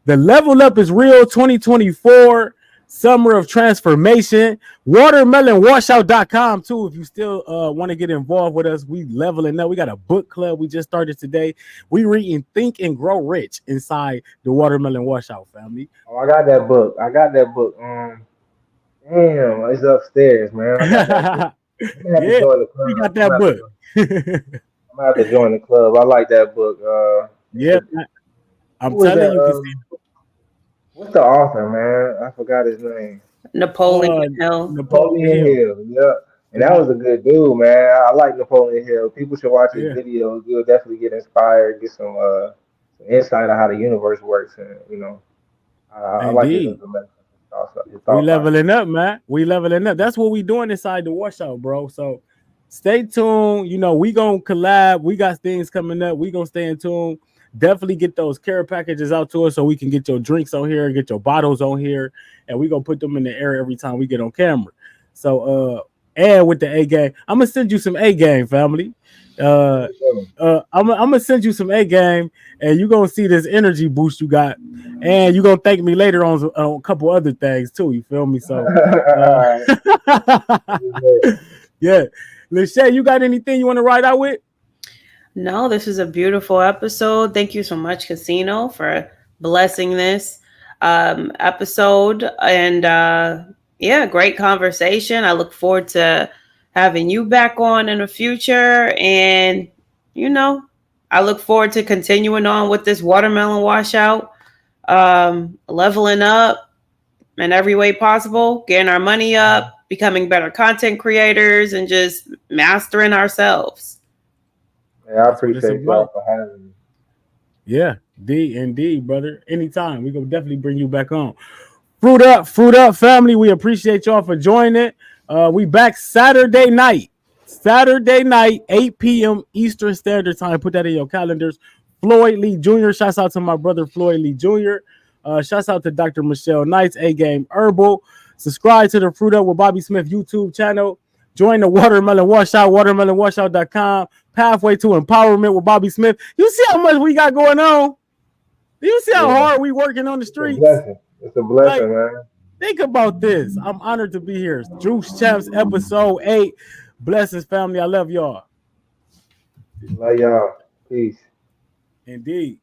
[SPEAKER 1] the level up is real 2024 summer of transformation. Watermelonwashout.com too. If you still want to get involved with us, we leveling up. We got a book club we just started today. We reading Think and Grow Rich inside the Watermelon Washout family.
[SPEAKER 2] Oh, I got that book. I got that book. Damn, it's upstairs, man. I got that book. I'm gonna have to
[SPEAKER 1] Yeah,
[SPEAKER 2] join the
[SPEAKER 1] we
[SPEAKER 2] club.
[SPEAKER 1] got that book.
[SPEAKER 2] I'm gonna have to join the club. I like that book. It's
[SPEAKER 1] Yeah,
[SPEAKER 2] a,
[SPEAKER 1] I'm
[SPEAKER 2] who is
[SPEAKER 1] telling
[SPEAKER 2] that?
[SPEAKER 1] you, can
[SPEAKER 2] What's the author, man? I forgot his name.
[SPEAKER 3] Napoleon
[SPEAKER 1] uh,
[SPEAKER 3] Hill.
[SPEAKER 1] Napoleon
[SPEAKER 2] Napoleon
[SPEAKER 1] Hill.
[SPEAKER 2] Hill. Yeah. And that
[SPEAKER 1] Yeah,
[SPEAKER 2] was a good dude, man. I like Napoleon Hill. People should watch his
[SPEAKER 1] yeah,
[SPEAKER 2] videos. You'll definitely get inspired, get some insight on how the universe works, and I like his
[SPEAKER 1] indeed.
[SPEAKER 2] information, his
[SPEAKER 1] We
[SPEAKER 2] thought process.
[SPEAKER 1] leveling up, man. We leveling up. That's what we doing inside the washout, bro. So stay tuned. You know, we gonna collab. We got things coming up. We gonna stay in tune. Definitely get those care packages out to us so we can get your drinks on here, get your bottles on here, and we gonna put them in the air every time we get on camera. So and with the A game, I'm gonna send you some A game, family. Uh I'm gonna send you some A game, and you gonna see this energy boost you got, and you gonna thank me later on a couple other things too. You feel me? So,
[SPEAKER 2] All right.
[SPEAKER 1] yeah, Lashay, you got anything you want to ride out with?
[SPEAKER 3] No, this is a beautiful episode. Thank you so much, Casino, for blessing this episode. And yeah, great conversation. I look forward to having you back on in the future. And, you know, I look forward to continuing on with this watermelon washout, leveling up in every way possible, getting our money up, becoming better content creators, and just mastering ourselves.
[SPEAKER 2] Yeah, I
[SPEAKER 1] That's what it's
[SPEAKER 2] appreciate
[SPEAKER 1] about.
[SPEAKER 2] y'all for having me.
[SPEAKER 1] Yeah, D indeed, brother. Anytime we gonna definitely bring you back on. Fruit up, family. We appreciate y'all for joining. We back Saturday night. Saturday night, 8 p.m. Eastern Standard Time. Put that in your calendars. Floyd Lee Jr. Shouts out to my brother Floyd Lee Jr. Shouts out to Dr. Michelle Knights, A Game Herbal. Subscribe to the Fruit Up with Bobby Smith YouTube channel. Join the Watermelon Washout, watermelonwashout.com. Pathway to Empowerment with Bobby Smith. You see how much we got going on? You see how hard we working on the streets?
[SPEAKER 2] It's a blessing, man.
[SPEAKER 1] Think about this. I'm honored to be here. Juice Champs episode 8. Blessings, family. I love y'all.
[SPEAKER 2] Love y'all. Peace.
[SPEAKER 1] Indeed.